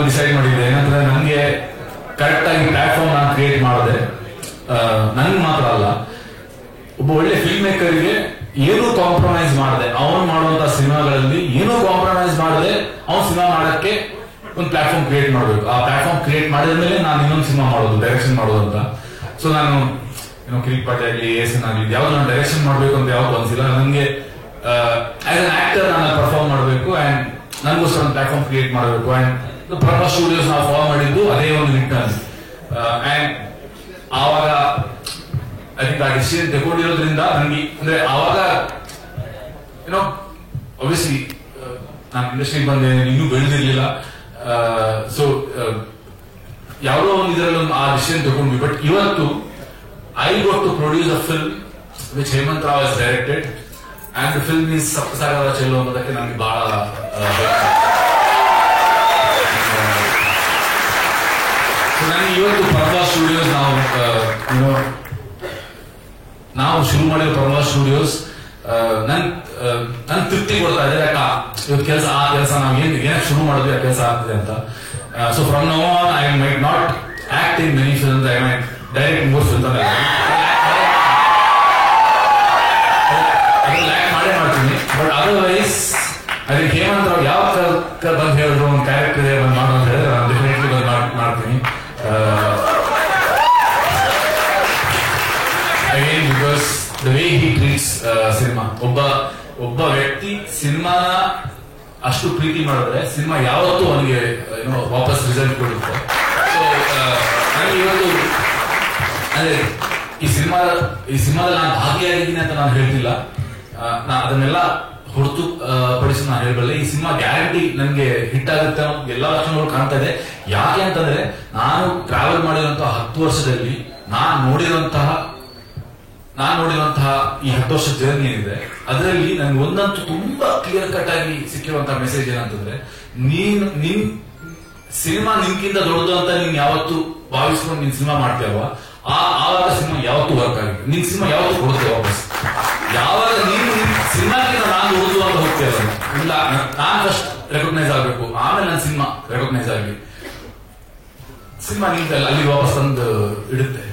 ಡಿಸೈಡ್ ಮಾಡಿದ್ದೆ ಏನಂದ್ರೆ, ನನಗೆ ಕರೆಕ್ಟ್ ಆಗಿ ಪ್ಲಾಟ್ಫಾರ್ಮ್ ನಾನು ಕ್ರಿಯೇಟ್ ಮಾಡಿದೆ. ನನ್ಗೆ ಮಾತ್ರ ಅಲ್ಲ, ಒಬ್ಬ ಒಳ್ಳೆ ಫಿಲ್ಮ್ ಮೇಕರ್ಗೆ ಏನೂ ಕಾಂಪ್ರಮೈಸ್ ಮಾಡದೆ, ಅವನು ಮಾಡುವಂತ ಸಿನಿಮಾಗಳಲ್ಲಿ ಏನೂ ಕಾಂಪ್ರಮೈಸ್ ಮಾಡದೆ ಅವನು ಸಿನಿಮಾ ಮಾಡಕ್ಕೆ ಒಂದು ಪ್ಲಾಟ್ಫಾರ್ಮ್ ಕ್ರಿಯೇಟ್ ಮಾಡಬೇಕು. ಆ ಪ್ಲಾಟ್ಫಾರ್ಮ್ ಕ್ರಿಯೇಟ್ ಮಾಡಿದ ಮೇಲೆ ನಾನು ಇನ್ನೊಂದು ಸಿನಿಮಾ ಮಾಡೋದು, ಡೈರೆಕ್ಷನ್ ಮಾಡೋದು ಅಂತ. ಸೊ ನಾನು ಕಿರಿಕ್ ಪಾಟಿ ಆಗಲಿ, ಏಸನ್ ಆಗಲಿ, ಯಾವ್ದು ನಾನು ಡೈರೆಕ್ಷನ್ ಮಾಡಬೇಕು ಅಂತ ಯಾವ್ದು ಅನ್ಸಿಲ್ಲ. ನನಗೆ ಆಸ್ ಅನ್ ಆಕ್ಟರ್ ನಾನು ಪರ್ಫಾರ್ಮ್ ಮಾಡಬೇಕು ಅಂಡ್ ನನಗೋಸ್ಕರ ಒಂದು ಪ್ಲಾಟ್ಫಾರ್ಮ್ ಕ್ರಿಯೇಟ್ ಮಾಡಬೇಕು. ಅಂಡ್ ಪ್ರಭಾ ಸ್ಟುಡಿಯೋಸ್ ನಾವು ಫಾರ್ಮ್ ಮಾಡಿದ್ದು ಅದೇ ಒಂದು ನಿಟ್ಟಿನಲ್ಲಿ. ಅಂಡ್ ಆವಾಗ ಐ ಥಿಂಕ್ ಆ ಡಿಸಿಷನ್ ತಗೊಂಡಿರೋದ್ರಿಂದ ನನಗೆ ಅಂದ್ರೆ ಆವಾಗ ಆಬ್ವಿಯಸ್ಲಿ ನಾನು ಇಂಡಸ್ಟ್ರಿಗೆ ಬಂದೆ, ಇನ್ನೂ ಬೆಳೆದಿರ್ಲಿಲ್ಲ. ಸೊ ಯಾವುದೋ ಒಂದು ಇದರಲ್ಲಿ ಆ ಡಿಸಿಷನ್ ತಗೊಂಡ್ವಿ. ಬಟ್ ಇವತ್ತು I got to produce a film which Hemanth Rao has directed and the film is Saptasagara ಚೆಲ್ಲೋ ಅನ್ನೋದಕ್ಕೆ ನನಗೆ ಬಹಳ ನನಗೆ ಇವತ್ತು ಪರ್ವಾ ಸ್ಟುಡಿಯೋಸ್ ನಾವು ಶುರು ಮಾಡಿರೋ ಪರ್ವಾ ಸ್ಟುಡಿಯೋಸ್ ನನ್ ತೃಪ್ತಿ ಕೊಡ್ತಾ ಇದೆ. ಇವತ್ತು ಕೆಲಸ ಆ ಕೆಲಸ ನಾವು ಏನಕ್ಕೆ ಶುರು ಮಾಡಿದ್ವಿ ಆ ಕೆಲಸ ಆಗ್ತದೆ ಅಂತ. So from now on I might not act in many films, I might direct more films ಅಂತ ಮಾಡೇ ಮಾಡ್ತೀನಿ. ಬಟ್ ಅದರ್ವೈಸ್ ಅದೇ ಹೇಮಂತ್ ರಾವ್ ಯಾವ ಬಂದು ಹೇಳಿದ್ರು ಒಂದು ಕ್ಯಾರೆಕ್ಟರ್ ಇದೆ ಬಂದು ಮಾಡೋ ಅಂತ ಹೇಳಿದ್ರೆ ನಾನು ಡೆಫಿನೆಟ್ಲಿ ಬಂದು ಮಾಡ್ತೀನಿ. Again, because the way he treats cinema, ಒಬ್ಬ ವ್ಯಕ್ತಿ ಸಿನಿಮಾನ ಅಷ್ಟು ಪ್ರೀತಿ ಮಾಡಿದ್ರೆ ಸಿನಿಮಾ ಯಾವತ್ತೂ ಅವನಿಗೆ ವಾಪಸ್ ರಿಸಲ್ಟ್ ಕೊಡುತ್ತೆ. ಸೊ ನನಗೆ ಇವತ್ತು ಅಂದ್ರೆ ಈ ಸಿನಿಮಾದಲ್ಲಿ ನಾನು ಭಾಗಿಯಾಗಿದ್ದೀನಿ ಅಂತ ನಾನು ಹೇಳ್ತಿಲ್ಲ, ಅದನ್ನೆಲ್ಲ ಹೊರತು ಪಡಿಸಿ ನಾನು ಹೇಳಬಲ್ಲೆ. ಈ ಸಿನಿಮಾ ಗ್ಯಾರಂಟಿ ನನಗೆ ಹಿಟ್ ಆಗುತ್ತೆ ಅನ್ನೋ ಎಲ್ಲಾ ಲಕ್ಷಣಗಳು ಕಾಣ್ತಾ ಇದೆ. ಯಾಕೆ ಅಂತಂದ್ರೆ ನಾನು ಟ್ರಾವೆಲ್ ಮಾಡಿರುವಂತಹ 10 ವರ್ಷದಲ್ಲಿ ನಾನು ನೋಡಿರುವಂತಹ ಈ 10 ವರ್ಷದ ಜರ್ನಿ ಏನಿದೆ ಅದರಲ್ಲಿ ನನ್ಗೆ ಒಂದಂತೂ ತುಂಬಾ ಕ್ಲಿಯರ್ ಕಟ್ ಆಗಿ ಸಿಕ್ಕಿರುವಂತಹ ಮೆಸೇಜ್ ಏನಂತಂದ್ರೆ, ನಿನ್ ಸಿನಿಮಾ ನಿನ್ಕಿಂತ ದೊಡ್ಡದು ಅಂತ ನೀನ್ ಯಾವತ್ತು ಭಾವಿಸ್ಕೊಂಡು ನೀನ್ ಸಿನಿಮಾ ಮಾಡ್ತೇವ ಆವಾಗ ಸಿನಿಮಾ ಯಾವತ್ತೂ ವರ್ಕ್ ಆಗಿದೆ. ನಿನ್ ಸಿನಿಮಾ ಯಾವತ್ತೂ ಕೊಡುತ್ತೆ ವಾಪಸ್. ಯಾವಾಗ ನೀನು ಸಿನಿಮಾಗಿಂತ ನಾನು ದೊಡ್ಡದು ಅಂತ ಹೋಗ್ತೇವೆ ಇಲ್ಲ, ನಾನು ಫಸ್ಟ್ ರೆಕಗ್ನೈಸ್ ಆಗ್ಬೇಕು, ಆಮೇಲೆ ನನ್ನ ಸಿನಿಮಾ ರೆಕಗ್ನೈಸ್ ಆಗಲಿ. ಸಿನಿಮಾ ನಿಂತಲ್ಲ ಅಲ್ಲಿ ವಾಪಸ್ ತಂದು ಇಡುತ್ತೆ.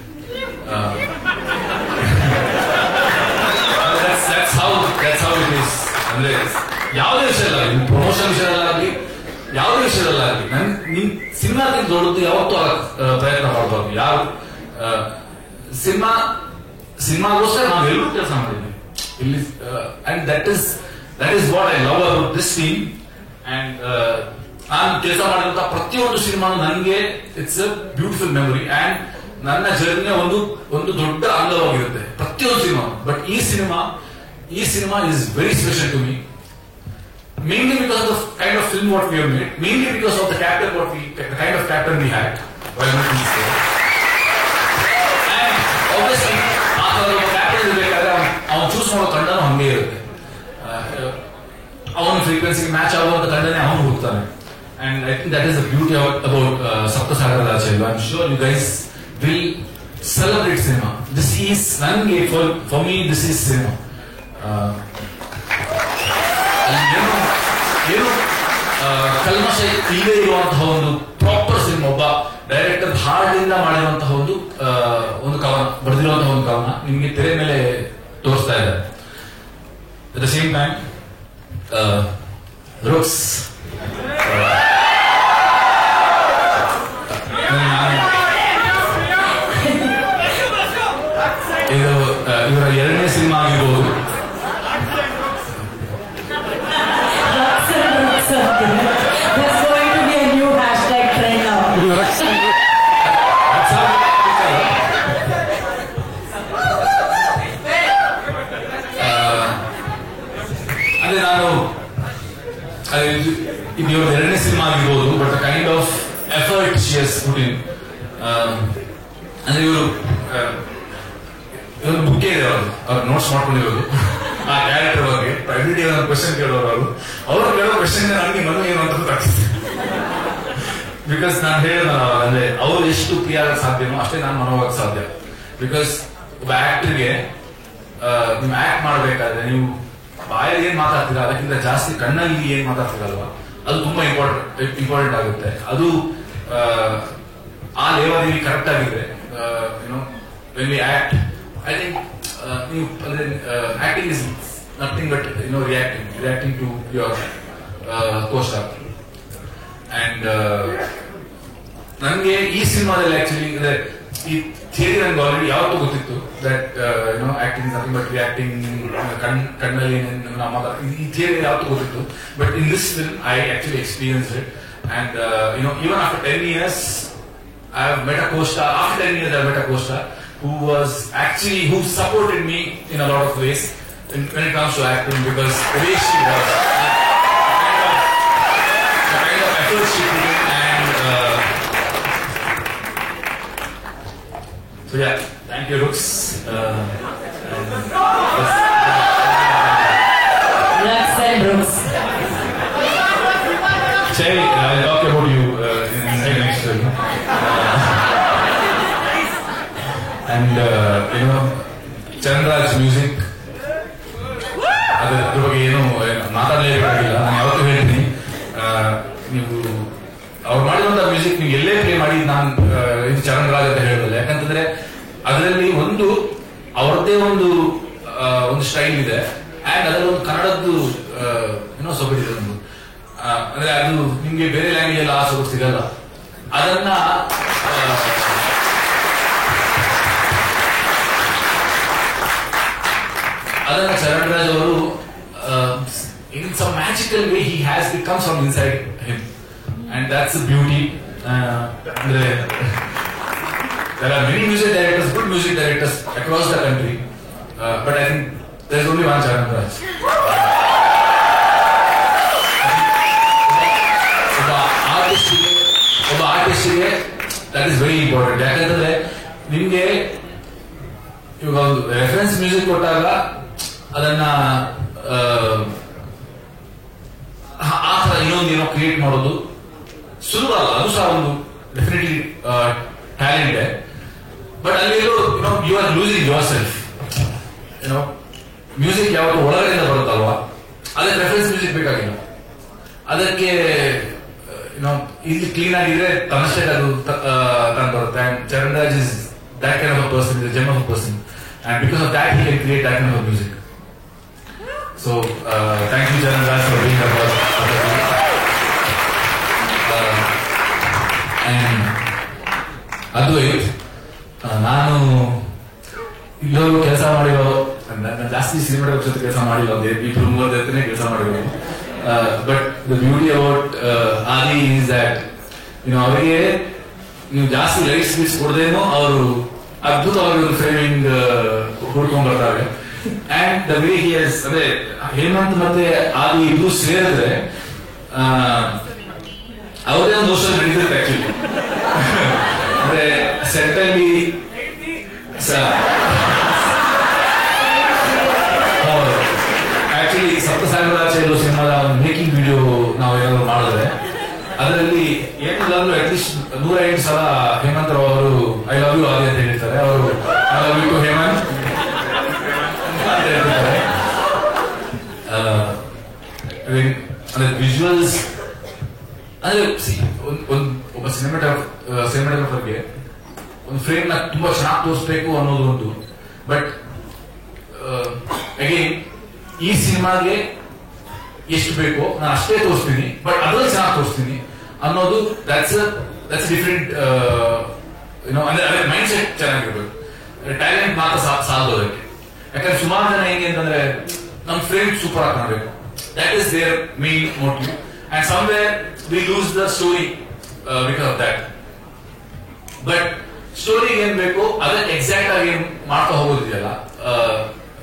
That's how it is. ಅಂದ್ರೆ ಯಾವುದೇ ವಿಷಯದಲ್ಲಾಗಲಿ, ಪ್ರಮೋಷನ್ ವಿಷಯದಲ್ಲಾಗಲಿ, ಯಾವುದೇ ವಿಷಯದಲ್ಲಾಗಲಿ ನಿನ್ ಸಿನಿಮಾಗಿಂತ ದೊಡ್ಡದು ಯಾವತ್ತೂ ಪ್ರಯತ್ನ ಮಾಡಬಾರ್ದು. ಯಾರು ಸಿನಿಮಾಗೋಸ್ಕರ ನಾವು ಎಲ್ಲರೂ ಕೆಲಸ ಮಾಡಿದ್ವಿ ಇಲ್ಲಿ. And that is what I love about this team. And ನಾನು ಕೆಲಸ ಮಾಡಿದಂತ ಪ್ರತಿಯೊಂದು ಸಿನಿಮಾನು ನನಗೆ it's a beautiful memory and ನನ್ನ ಜರ್ನಿಯ ಒಂದು ದೊಡ್ಡ ಅಂಗವಾಗಿರುತ್ತೆ ಪ್ರತಿಯೊಂದು ಸಿನಿಮಾ. ಬಟ್ ಈ cinema is very special to me, mainly because of the kind of film what we have made, mainly because of the kind of captain we had while making this film. And obviously captain ಇರಬೇಕಾದ್ರೆ ಅವನು choose ಮಾಡೋ ತಂಡನೂ ಹಂಗೆ ಇರುತ್ತೆ. ಅವನ frequency match ಆಗುವಂತ ತಂಡನೇ ಅವನು ಹೋಗ್ತಾನೆ. And I think that is the beauty about ಸಪ್ತಸಾಗರದ ಚೆಲ್ಲೋ. I'm sure you guys will celebrate cinema. This is for me this is cinema. ಏನು ಕಲ್ಮಶ ಇಲ್ಲೇ ಇರುವಂತಹ ಒಂದು ಪ್ರಾಪರ್ ಸಿನಿಮಾ, ಒಬ್ಬ ಡೈರೆಕ್ಟರ್ ಹಾರ್ಡಿಂದ ಮಾಡಿರುವಂತಹ ಒಂದು ಕವನ, ಬರೆದಿರುವಂತಹ ಒಂದು ಕವನ ನಿಮ್ಗೆ ತೆರೆ ಮೇಲೆ ತೋರಿಸ್ತಾ ಇದೆ. ಅಟ್ ದ ಸೇಮ್ ಟೈಮ್ ರುಕ್ಸ್ ಇದು ಇವರ 2ನೇ ಸಿನಿಮಾ ಆಗಿರ್ಬೋದು. That's going to be a new hashtag trend now. ಅದೇ ನಾನು ಇದು ಇವ್ರ 2ನೇ ಸಿನಿಮಾ ಆಗಿರ್ಬೋದು. But kind of effort she has ಪುಟ್ ಇನ್. ಅಂದ್ರೆ ಇವರು ಬುಕ್ ಇದೆ, ಅವ್ರು ನೋಟ್ಸ್ ಮಾಡ್ಕೊಂಡಿರೋದು ಆ ಕ್ಯಾರೆಕ್ಟರ್ ಬಗ್ಗೆ. ಎವ್ರಿ ಡೇ ಒಂದು ಕ್ವೆಶನ್ ಕೇಳೋರು, ಅವ್ರು ಕೇಳೋ ಕ್ವೆಶನ್ ನನಗೆ ಮದುವೆ ಏನು ಅಂತ ಗೊತ್ತಾಗ್ತದೆ. ಬಿಕಾಸ್ ನಾನು ಹೇಳಿದ ಅಂದ್ರೆ ಅವ್ರು ಎಷ್ಟು ಪ್ರಿಯ ಆಗಕ್ಕೆ ಸಾಧ್ಯನೋ ಅಷ್ಟೇ ನಾನು ಮನೋಗಕ್ಕೆ ಸಾಧ್ಯ. ಬಿಕಾಸ್ ಒಬ್ಬ ಆಕ್ಟರ್ಗೆ ನೀವು ಆಕ್ಟ್ ಮಾಡಬೇಕಾದ್ರೆ ನೀವು ಬಾಯಲ್ಲಿ ಏನ್ ಮಾತಾಡ್ತೀರಾ ಅದಕ್ಕಿಂತ ಜಾಸ್ತಿ ಕಣ್ಣಲ್ಲಿ ಏನ್ ಮಾತಾಡ್ತೀರಲ್ವಾ ಅದು ತುಂಬಾ ಇಂಪಾರ್ಟೆಂಟ್ ಆಗುತ್ತೆ. ಅದು ಆ ಲೇವಾದೇವಿ ಕರೆಕ್ಟ್ ಆಗಿದೆ. When we act, I think acting is nothing but reacting to your co-star. And ನನಗೆ ಈ ಸಿನಿಮಾದಲ್ಲಿ ಆಕ್ಚುಲಿ ಈ ಥಿಯರಿ ನನಗೆ ಆಲ್ರೆಡಿ ಯಾವತ್ತೂ ಗೊತ್ತಿತ್ತು. That acting is nothing but reacting, ಕಣ್ಣಲ್ಲಿ ಈ ಥಿಯರಿ ಯಾವತ್ತೂ ಗೊತ್ತಿತ್ತು. But in this film I actually experience it. And even after 10 years I have met a co-star. After 10 years I have met a co-star who supported me in a lot of ways when it comes to acting, because the way she was, the kind of effort she put in, and So yeah, thank you, Rux. Rux and Brooks. Shay, I'll talk about you in the next film. And Chandraj music ಅದ್ರ ಬಗ್ಗೆ ಏನು ಮಾತಾಡಲೇಬೇಕಾಗಿಲ್ಲ. ನಾನು ಯಾವತ್ತೂ ಹೇಳ್ತೀನಿ, ನೀವು ಅವ್ರು ಮಾಡಿರುವಂತ music ನೀವು ಎಲ್ಲೇ ಪ್ಲೇ ಮಾಡಿ ನಾನು ಇದು ಚಂದ್ರಾಜ್ ಅಂತ ಹೇಳೋದಿಲ್ಲ. ಯಾಕಂತಂದ್ರೆ ಅದರಲ್ಲಿ ಒಂದು ಅವ್ರದ್ದೇ ಒಂದು ಸ್ಟೈಲ್ ಇದೆ, ಅಂಡ್ ಅದರಲ್ಲಿ ಒಂದು ಕನ್ನಡದ್ದು ಸೊಗಡಿದೆ ಒಂದು. ಅಂದ್ರೆ ಅದು ನಿಮ್ಗೆ ಬೇರೆ ಲ್ಯಾಂಗ್ವೇಜ್ ಎಲ್ಲ ಆ ಸೊಗಡು ಸಿಗಲ್ಲ. ಅದನ್ನ ಚರಣ್ ರಾಜ್ ಅವರು in some magical way he has become from inside him, and that's the beauty. There are many music directors, good music directors across the country, but I think there's only one Charan Raj. ಒಬ್ಬ ಆರ್ಟಿಸ್ಟ್ಗೆ that is very important. ಯಾಕಂದ್ರೆ ನಿಮ್ಗೆ ಇವಾಗ ಒಂದು reference music ಕೊಟ್ಟಾಗ ಅದನ್ನ ಆ ತರ ಇನ್ನೊಂದೇನೋ create ಮಾಡೋದು ಸುಲಭ ಅಲ್ಲ. ಅದು ಸಹ ಒಂದು ಡೆಫಿನೆಟ್ಲಿ ಟ್ಯಾಲೆಂಟ್. ಬಟ್ ಅಲ್ಲಿ you are losing your self. Music ಯಾವತ್ತು ಒಳಗಡೆಯಿಂದ ಬರುತ್ತಲ್ವಾ, ಅದಕ್ಕೆ ರೆಫರೆನ್ಸ್ ಮ್ಯೂಸಿಕ್ ಬೇಕಾಗಿಲ್ಲ. ಅದಕ್ಕೆ ಇಲ್ಲಿ ಕ್ಲೀನ್ ಆಗಿದ್ರೆ ತನ್ನಷ್ಟೇ ಅದು ತಂದು ಬರುತ್ತೆ. And Charan Raj is that kind of a person, is a gem of a person, and because of that he can create that kind of music. So thank you Charan Raj for being a part of the film. And Advait, ನಾನು ಇಲ್ಲೂ ಕೆಲಸ ಮಾಡಿರೋ, ಜಾಸ್ತಿ cinema ಜೊತೆ ಕೆಲಸ ಮಾಡಿಲ್ಲ, ಇಬ್ರು ಮೂವರ ಜೊತೆ ಕೆಲಸ ಮಾಡಿರೋ. But the beauty about Adi is that ಅವರಿಗೆ ನೀವು ಜಾಸ್ತಿ ಲೈಟ್ಸ್ ಗಿಟ್ಸ್ ಕೊಡದೇನೋ ಅವರು ಅದ್ಭುತವಾಗಿ ಒಂದು ಫ್ರೇಮಿಂಗ್ ಹುಡ್ಕೊಂಡ್ ಬರ್ತಾರೆ. And the way he has, ಅಂದ್ರೆ ಹೇಮಂತ್ ಮತ್ತೆ ಆದಿ ಇಬ್ರು ಸೇರಿದ್ರೆ ಅವರೇ ಒಂದು ವರ್ಷ ನಡೀತಿರುತ್ತೆ ಆಕ್ಚುಲಿ. ಅಂದ್ರೆ ಸೆಟ್ ಅಲ್ಲಿ ಆಕ್ಚುಲಿ ಸಪ್ತಸಾಗರಾಚಾರ್ಯ ಸಿನಿಮಾದ ಒಂದು ಮೇಕಿಂಗ್ ವಿಡಿಯೋ ನಾವು ಏನಾದ್ರು ಮಾಡಿದ್ರೆ ಅದರಲ್ಲಿ ಏನಿಲ್ಲಾದ್ರೂ ಅಟ್ಲೀಸ್ಟ್ 108 ಸಲ ಹೇಮಂತ್ ರಾವ್ ಅವರು ಐ ಲವ್ ಯು ಆದಿ ಅಂತ ಹೇಳ್ತಾರೆ. ಅವರು I love you too Hemant ಅಂತ ಹೇಳ್ತಾರೆ. ಅಂದ್ರೆ ವಿಜುವಲ್ಸ್ ಅಂದ್ರೆ ಒಬ್ಬ ಸಿನಿಮಾಟೋಗ್ರಫರ್ಗೆ ಒಂದು ಫ್ರೇಮ್ ನ ತುಂಬಾ ಚೆನ್ನಾಗಿ ತೋರಿಸ್ಬೇಕು ಅನ್ನೋದು ಒಂದು. ಬಟ್ ಅಗೇನ್ ಈ ಸಿನಿಮಾಗೆ ಎಷ್ಟು ಬೇಕೋ ನಾನು ಅಷ್ಟೇ ತೋರಿಸ್ತೀನಿ, ಬಟ್ ಅದ್ರಲ್ಲಿ ಚೆನ್ನಾಗಿ ತೋರಿಸ್ತೀನಿ ಅನ್ನೋದು ದಟ್ಸ್ ಡಿಫ್ರೆಂಟ್. ಅಂದ್ರೆ ಮೈಂಡ್ ಸೆಟ್ ಚೆನ್ನಾಗಿರ್ಬೇಕು. ಟ್ಯಾಲೆಂಟ್ ಮಾತ್ರ ಸಾಲದು ಅದಕ್ಕೆ. ಯಾಕಂದ್ರೆ ಸುಮಾರು ಜನ ಹೆಂಗೆ ಅಂತಂದ್ರೆ ನಮ್ ಫ್ರೇಮ್ ಸೂಪರ್ ಆಗಿ ಕಾಣಬೇಕು, that is their main motive. And somewhere we lose the story because of that. But ಸ್ಟೋರಿಗೆ ಏನ್ ಬೇಕು ಅದಕ್ಕೆ ಎಕ್ಸಾಕ್ಟ್ ಆಗಿ ಏನ್ ಮಾಡ್ತಾ ಹೋಗೋದಿದೆಯಲ್ಲ,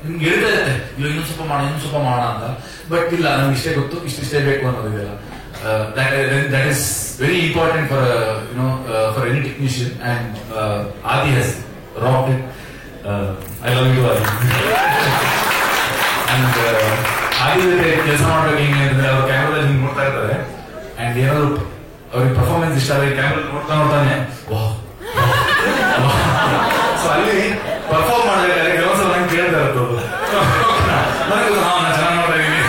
ನಿಮ್ಗೆ ಹೇಳ್ತಾ ಇರುತ್ತೆ ಇಲ್ಲ ಇನ್ನೊಂದು ಸ್ವಲ್ಪ ಮಾಡೋಣ ಅಂತ. ಬಟ್ ಇಲ್ಲ ನಮ್ಗೆ ಇಷ್ಟೇ ಗೊತ್ತು, ಇಷ್ಟೇ ಬೇಕು ಅನ್ನೋದಿದೆಯಲ್ಲ, that is very important for any technician, and Adi has rocked it. I love you Adi. And Adi ಜೊತೆ ಕೆಲಸ ಮಾಡ್ಬೇಕು ಹೆಂಗೆ ಅಂದ್ರೆ ಅವ್ರ ಕ್ಯಾಮ್ರಾದಲ್ಲಿ ಹಿಂಗೆ ನೋಡ್ತಾ ಇರ್ತಾರೆ, ಅಂಡ್ ಏನಾದ್ರು ಅವ್ರಿಗೆ ಪರ್ಫಾರ್ಮೆನ್ಸ್ ಇಷ್ಟ ಆದ್ರೆ ಕ್ಯಾಮ್ರಾ ನೋಡ್ತಾನೆ ಸೊ ಅಲ್ಲಿ ಪರ್ಫಾರ್ಮ್ ಮಾಡ್ಬೇಕಾದ್ರೆ ಕೆಲವೊಂದ್ಸಲ ನಂಗೆ ಕೇಳ್ತಾ ಇರ್ತದೆ, ನಾನು ಚೆನ್ನಾಗಿ ಮಾಡ್ತಾ ಇದ್ದೀನಿ,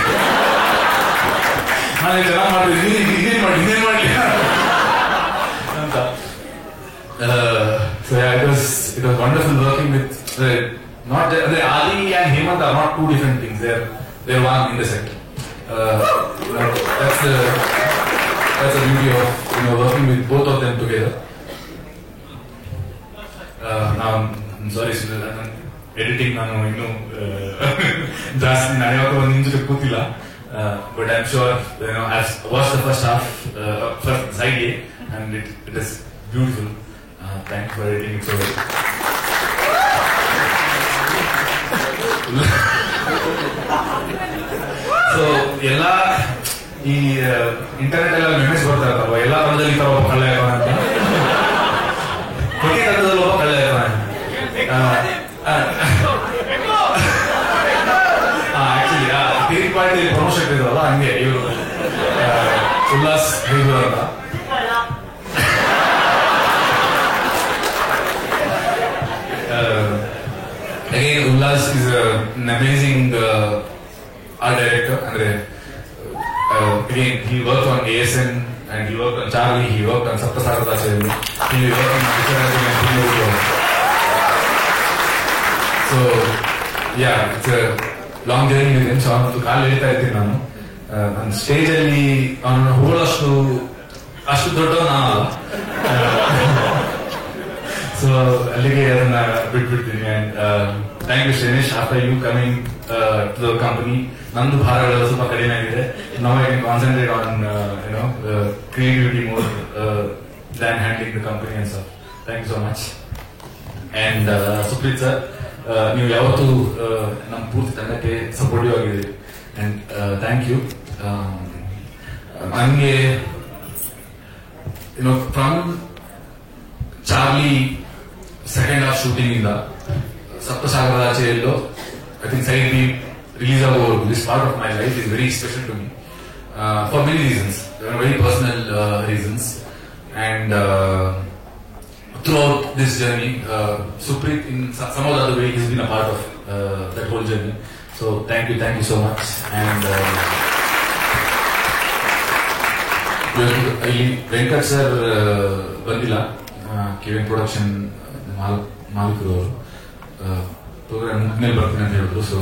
ನಾನು ಚೆನ್ನಾಗಿ ಮಾಡ್ತಿದ್ದೀನಿ, ಇನ್ನೇನ್ ಮಾಡ್ಲಿ ಅಂತ. So yeah, it was wonderful working with Adi and Hemant are not two different things. They're one in the set. That's the beauty of working with both of them together. Now I'm sorry, editing ನಾನು ಇನ್ನು ಜಾಸ್ತಿ ನಾನು ಯಾವಾಗ ಒಂದು ನಿಮಿಷ ಕೂತಿಲ್ಲ. But I'm sure I've watched the first half, first side A, and it is beautiful. Thank you for editing it so well. So ಎಲ್ಲ ಈ internet ಎಲ್ಲ ಮೆಸೇಜ್ ಬರ್ತಾ ಇರ್ತಾವ, ಎಲ್ಲ ರಂಗದಲ್ಲಿ ಈ ತರ ಒಬ್ಬ ಕಳ್ಳ ಇರ್ತಾನೆ ಅಂತ, ಪ್ರತಿ ರಂಗದಲ್ಲಿ ಒಬ್ಬ ಕಳ್ಳ ಇರ್ತಾನೆ. ಆಕ್ಚುಲಿ ತೀರಿ ಪಾರ್ಟಿ ಪ್ರಮೋಷನ್ ಇದ್ರಲ್ಲ ಹಂಗೆ ಇವರು ಉಲ್ಲಾಸ್ ಹೈದೂರ್ ಅಂತ. Again, Ullas is an amazing art director. Again, he worked on ASN and he worked on Charlie, he worked on Saptasagara Chayelu, he worked on Vicharanjali and Pilluru. So, yeah, it's a long journey with him. So, I'm to call it, I think, on stage, on whole ಅಷ್ಟು ದೊಡ್ಡವ ನಾನು. So, ಅಲ್ಲಿಗೆ ಅದನ್ನ ಬಿಟ್ಬಿಡ್ತೀನಿ. And thank you, Shanish, after you coming to the company. ನಂದು ಭಾರಗಳೆಲ್ಲ ಸ್ವಲ್ಪ ಕಡಿಮೆ ಆಗಿದೆ. Now I can concentrate on creativity more than handling the company and stuff. Thank you so much. And Supreet sir, ನೀವು ಯಾವತ್ತೂ ನಮ್ಮ ಪೂರ್ತಿ ತಂಡಕ್ಕೆ ಸಪೋರ್ಟಿವ್ ಆಗಿದ್ದೀರಿ. And thank you. ನನಗೆ from Charlie second half shooting ಇಂದ ಸಪ್ತಸಾಗರದ ಆಚೆಯಲ್ಲೋ I think side B release ಆಗೋವರೆಗೂ this part of my life is very special to me for many reasons, very personal reasons. And throughout this journey, Supreet in some or other way has been a part of that whole journey. So thank you so much. And ಇಲ್ಲಿ Venkat sir ಬಂದಿಲ್ಲ, Kevin production ಮಾಲೀಕರು ಅವರು program ಮುಗಿದ್ಮೇಲೆ ಬರ್ತೀನಿ ಅಂತ ಹೇಳಿದ್ರು. So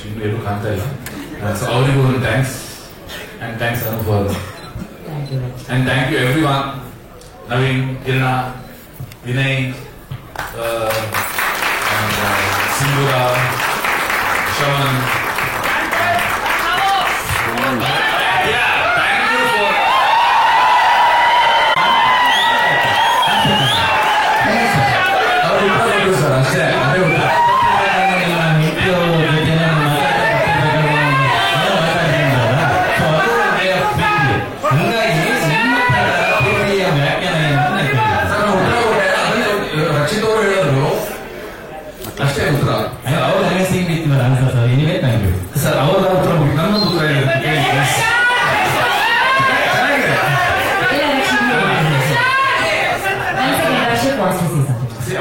ಇನ್ನೂ ಎಲ್ಲೂ ಕಾಣ್ತಾ ಇಲ್ಲ. ಸೊ ಅವರಿಗೂ ಒಂದು thanks. And thanks Anu for and thank you every. Naveen, Kirana, Vinay, Sindhura, Shravan, sir ಅವರ ಉತ್ತರ ನನ್ನೊಂದು ಉತ್ತರ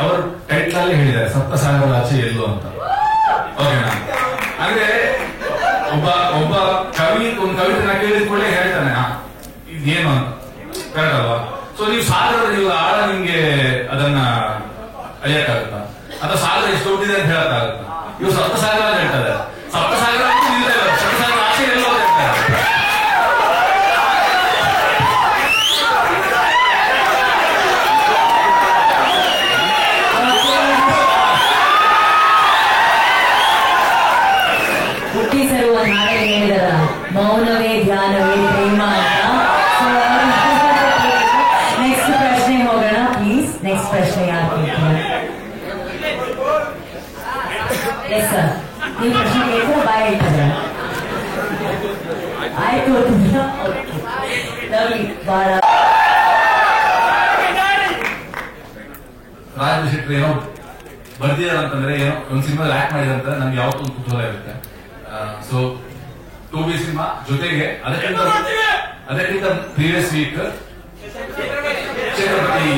ಅವರು ಟೈಟಲ್ ಅಲ್ಲೇ ಹೇಳಿದ್ದಾರೆ ಸಪ್ತಸಾಗರದ ಆಚೆ ಎಲ್ಲೋ ಅಂತ. ಓಕೆನಾ? ಅಂದ್ರೆ ಒಬ್ಬ ಕವಿ ಒಂದು ಕವಿತೆನ ಕೇಳಿದ ಕೂಡಲೇ ಹೇಳ್ತಾನೆ ಇದೇನು ಅಂತ, ಕರೆಕ್ಟ್ ಅಲ್ವಾ? ಸೊ ನೀವು ಸಾಗರದ ನೀವು ಆಳ ನಿಮ್ಗೆ ಅದನ್ನ ಅಳಿಯಕ್ಕಾಗತ್ತ? ಅಥವಾ ಸಾಗರ ಎಷ್ಟು ದೊಡ್ಡಿದೆ ಅಂತ ಹೇಳಕ್ಕಾಗತ್ತ? ಇವ್ರು ಸಪ್ತಸಾಗರ ಅಂತ ಹೇಳ್ತಾರೆ. ಸಪ್ತಸಾಗರ ಸಪ್ತಸಾಗರ ಆಚೆ ಎಲ್ಲೋ ಅಂತ ಹೇಳ್ತಾರೆ. ಹುಟ್ಟಿಸರು ಒಂದು ಹಾಡು ಹೇಳಿದಾರ, ಮೌನವೇ ಧ್ಯಾನವೇ ಪ್ರೇಮ ಅಂತ. ನೆಕ್ಸ್ಟ್ ಪ್ರಶ್ನೆ ಹೋಗೋಣ ಪ್ಲೀಸ್. ನೆಕ್ಸ್ಟ್ ಪ್ರಶ್ನೆ ಯಾರು ಕೇಳ್ತೀರಾ? ಎಸ್ ಸರ್, ನೀವು ಪ್ರಶ್ನೆ ಕೇಳ್ತೀರಾ? ಬಾಯ್ ಹೇಳ್ತಾರೆ. ಆಯ್ತು, ಬಹಳ ರಾಜ್ ಶೆಟ್ಟಿ ಏನೋ ಬರ್ದಿದಾರ ಅಂತಂದ್ರೆ ಏನೋ ಒಂದು ಸಿನಿಮಾದಲ್ಲಿ ಆಕ್ಟ್ ಮಾಡಿದಂತ ನಮ್ಗೆ ಯಾವತ್ತೂ ಒಂದು ಕುತೂಹಲ ಇರುತ್ತೆ. ಸೊ 2B ಸಿನಿಮಾ ಜೊತೆಗೆ ಅದಕ್ಕಿಂತ ಪ್ರೀವಿಯಸ್ ವೀಕ್ ಛತ್ರಪತಿ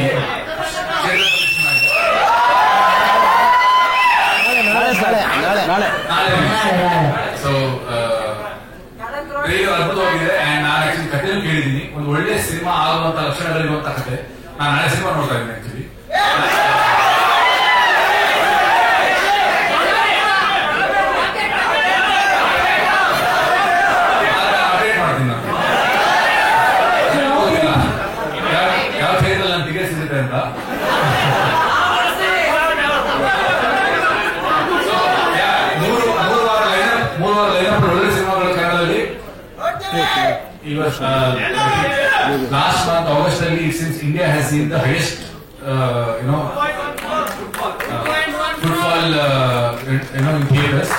ಸೊ ಅದ್ಭುತವಾಗಿದೆ. ಅಂಡ್ ನಾನು ಆಕ್ಚುಲಿ ಕಥೆಯಲ್ಲಿ ಕೇಳಿದ್ದೀನಿ, ಒಂದು ಒಳ್ಳೆ ಸಿನಿಮಾ ಆಗುವಂತ ಲಕ್ಷಣಗಳಿರುವಂತ ಕಥೆ. ನಾನು ನಾಳೆ ಸಿನಿಮಾ ನೋಡ್ತಾ ಇದ್ದೀನಿ ಆಕ್ಚುಲಿ. ಅಪ್ಡೇಟ್ ಮಾಡ್ತೀನಿ ನಾನು ಯಾವ ಥಿಯೇಟರ್ ನನ್ನ ಟಿಕೆಟ್ ಸಿಗುತ್ತೆ ಅಂತ. ಮೂರು ವಾರ ಲೈನಪ್ ಒಳ್ಳೆ ಸಿನಿಮಾಗಳು ಕನ್ನಡದಲ್ಲಿ. ಲಾಸ್ಟ್ ಮಂತ್ ಆಗಸ್ಟ್ ಅಲ್ಲಿ since India has seen the highest football in theaters.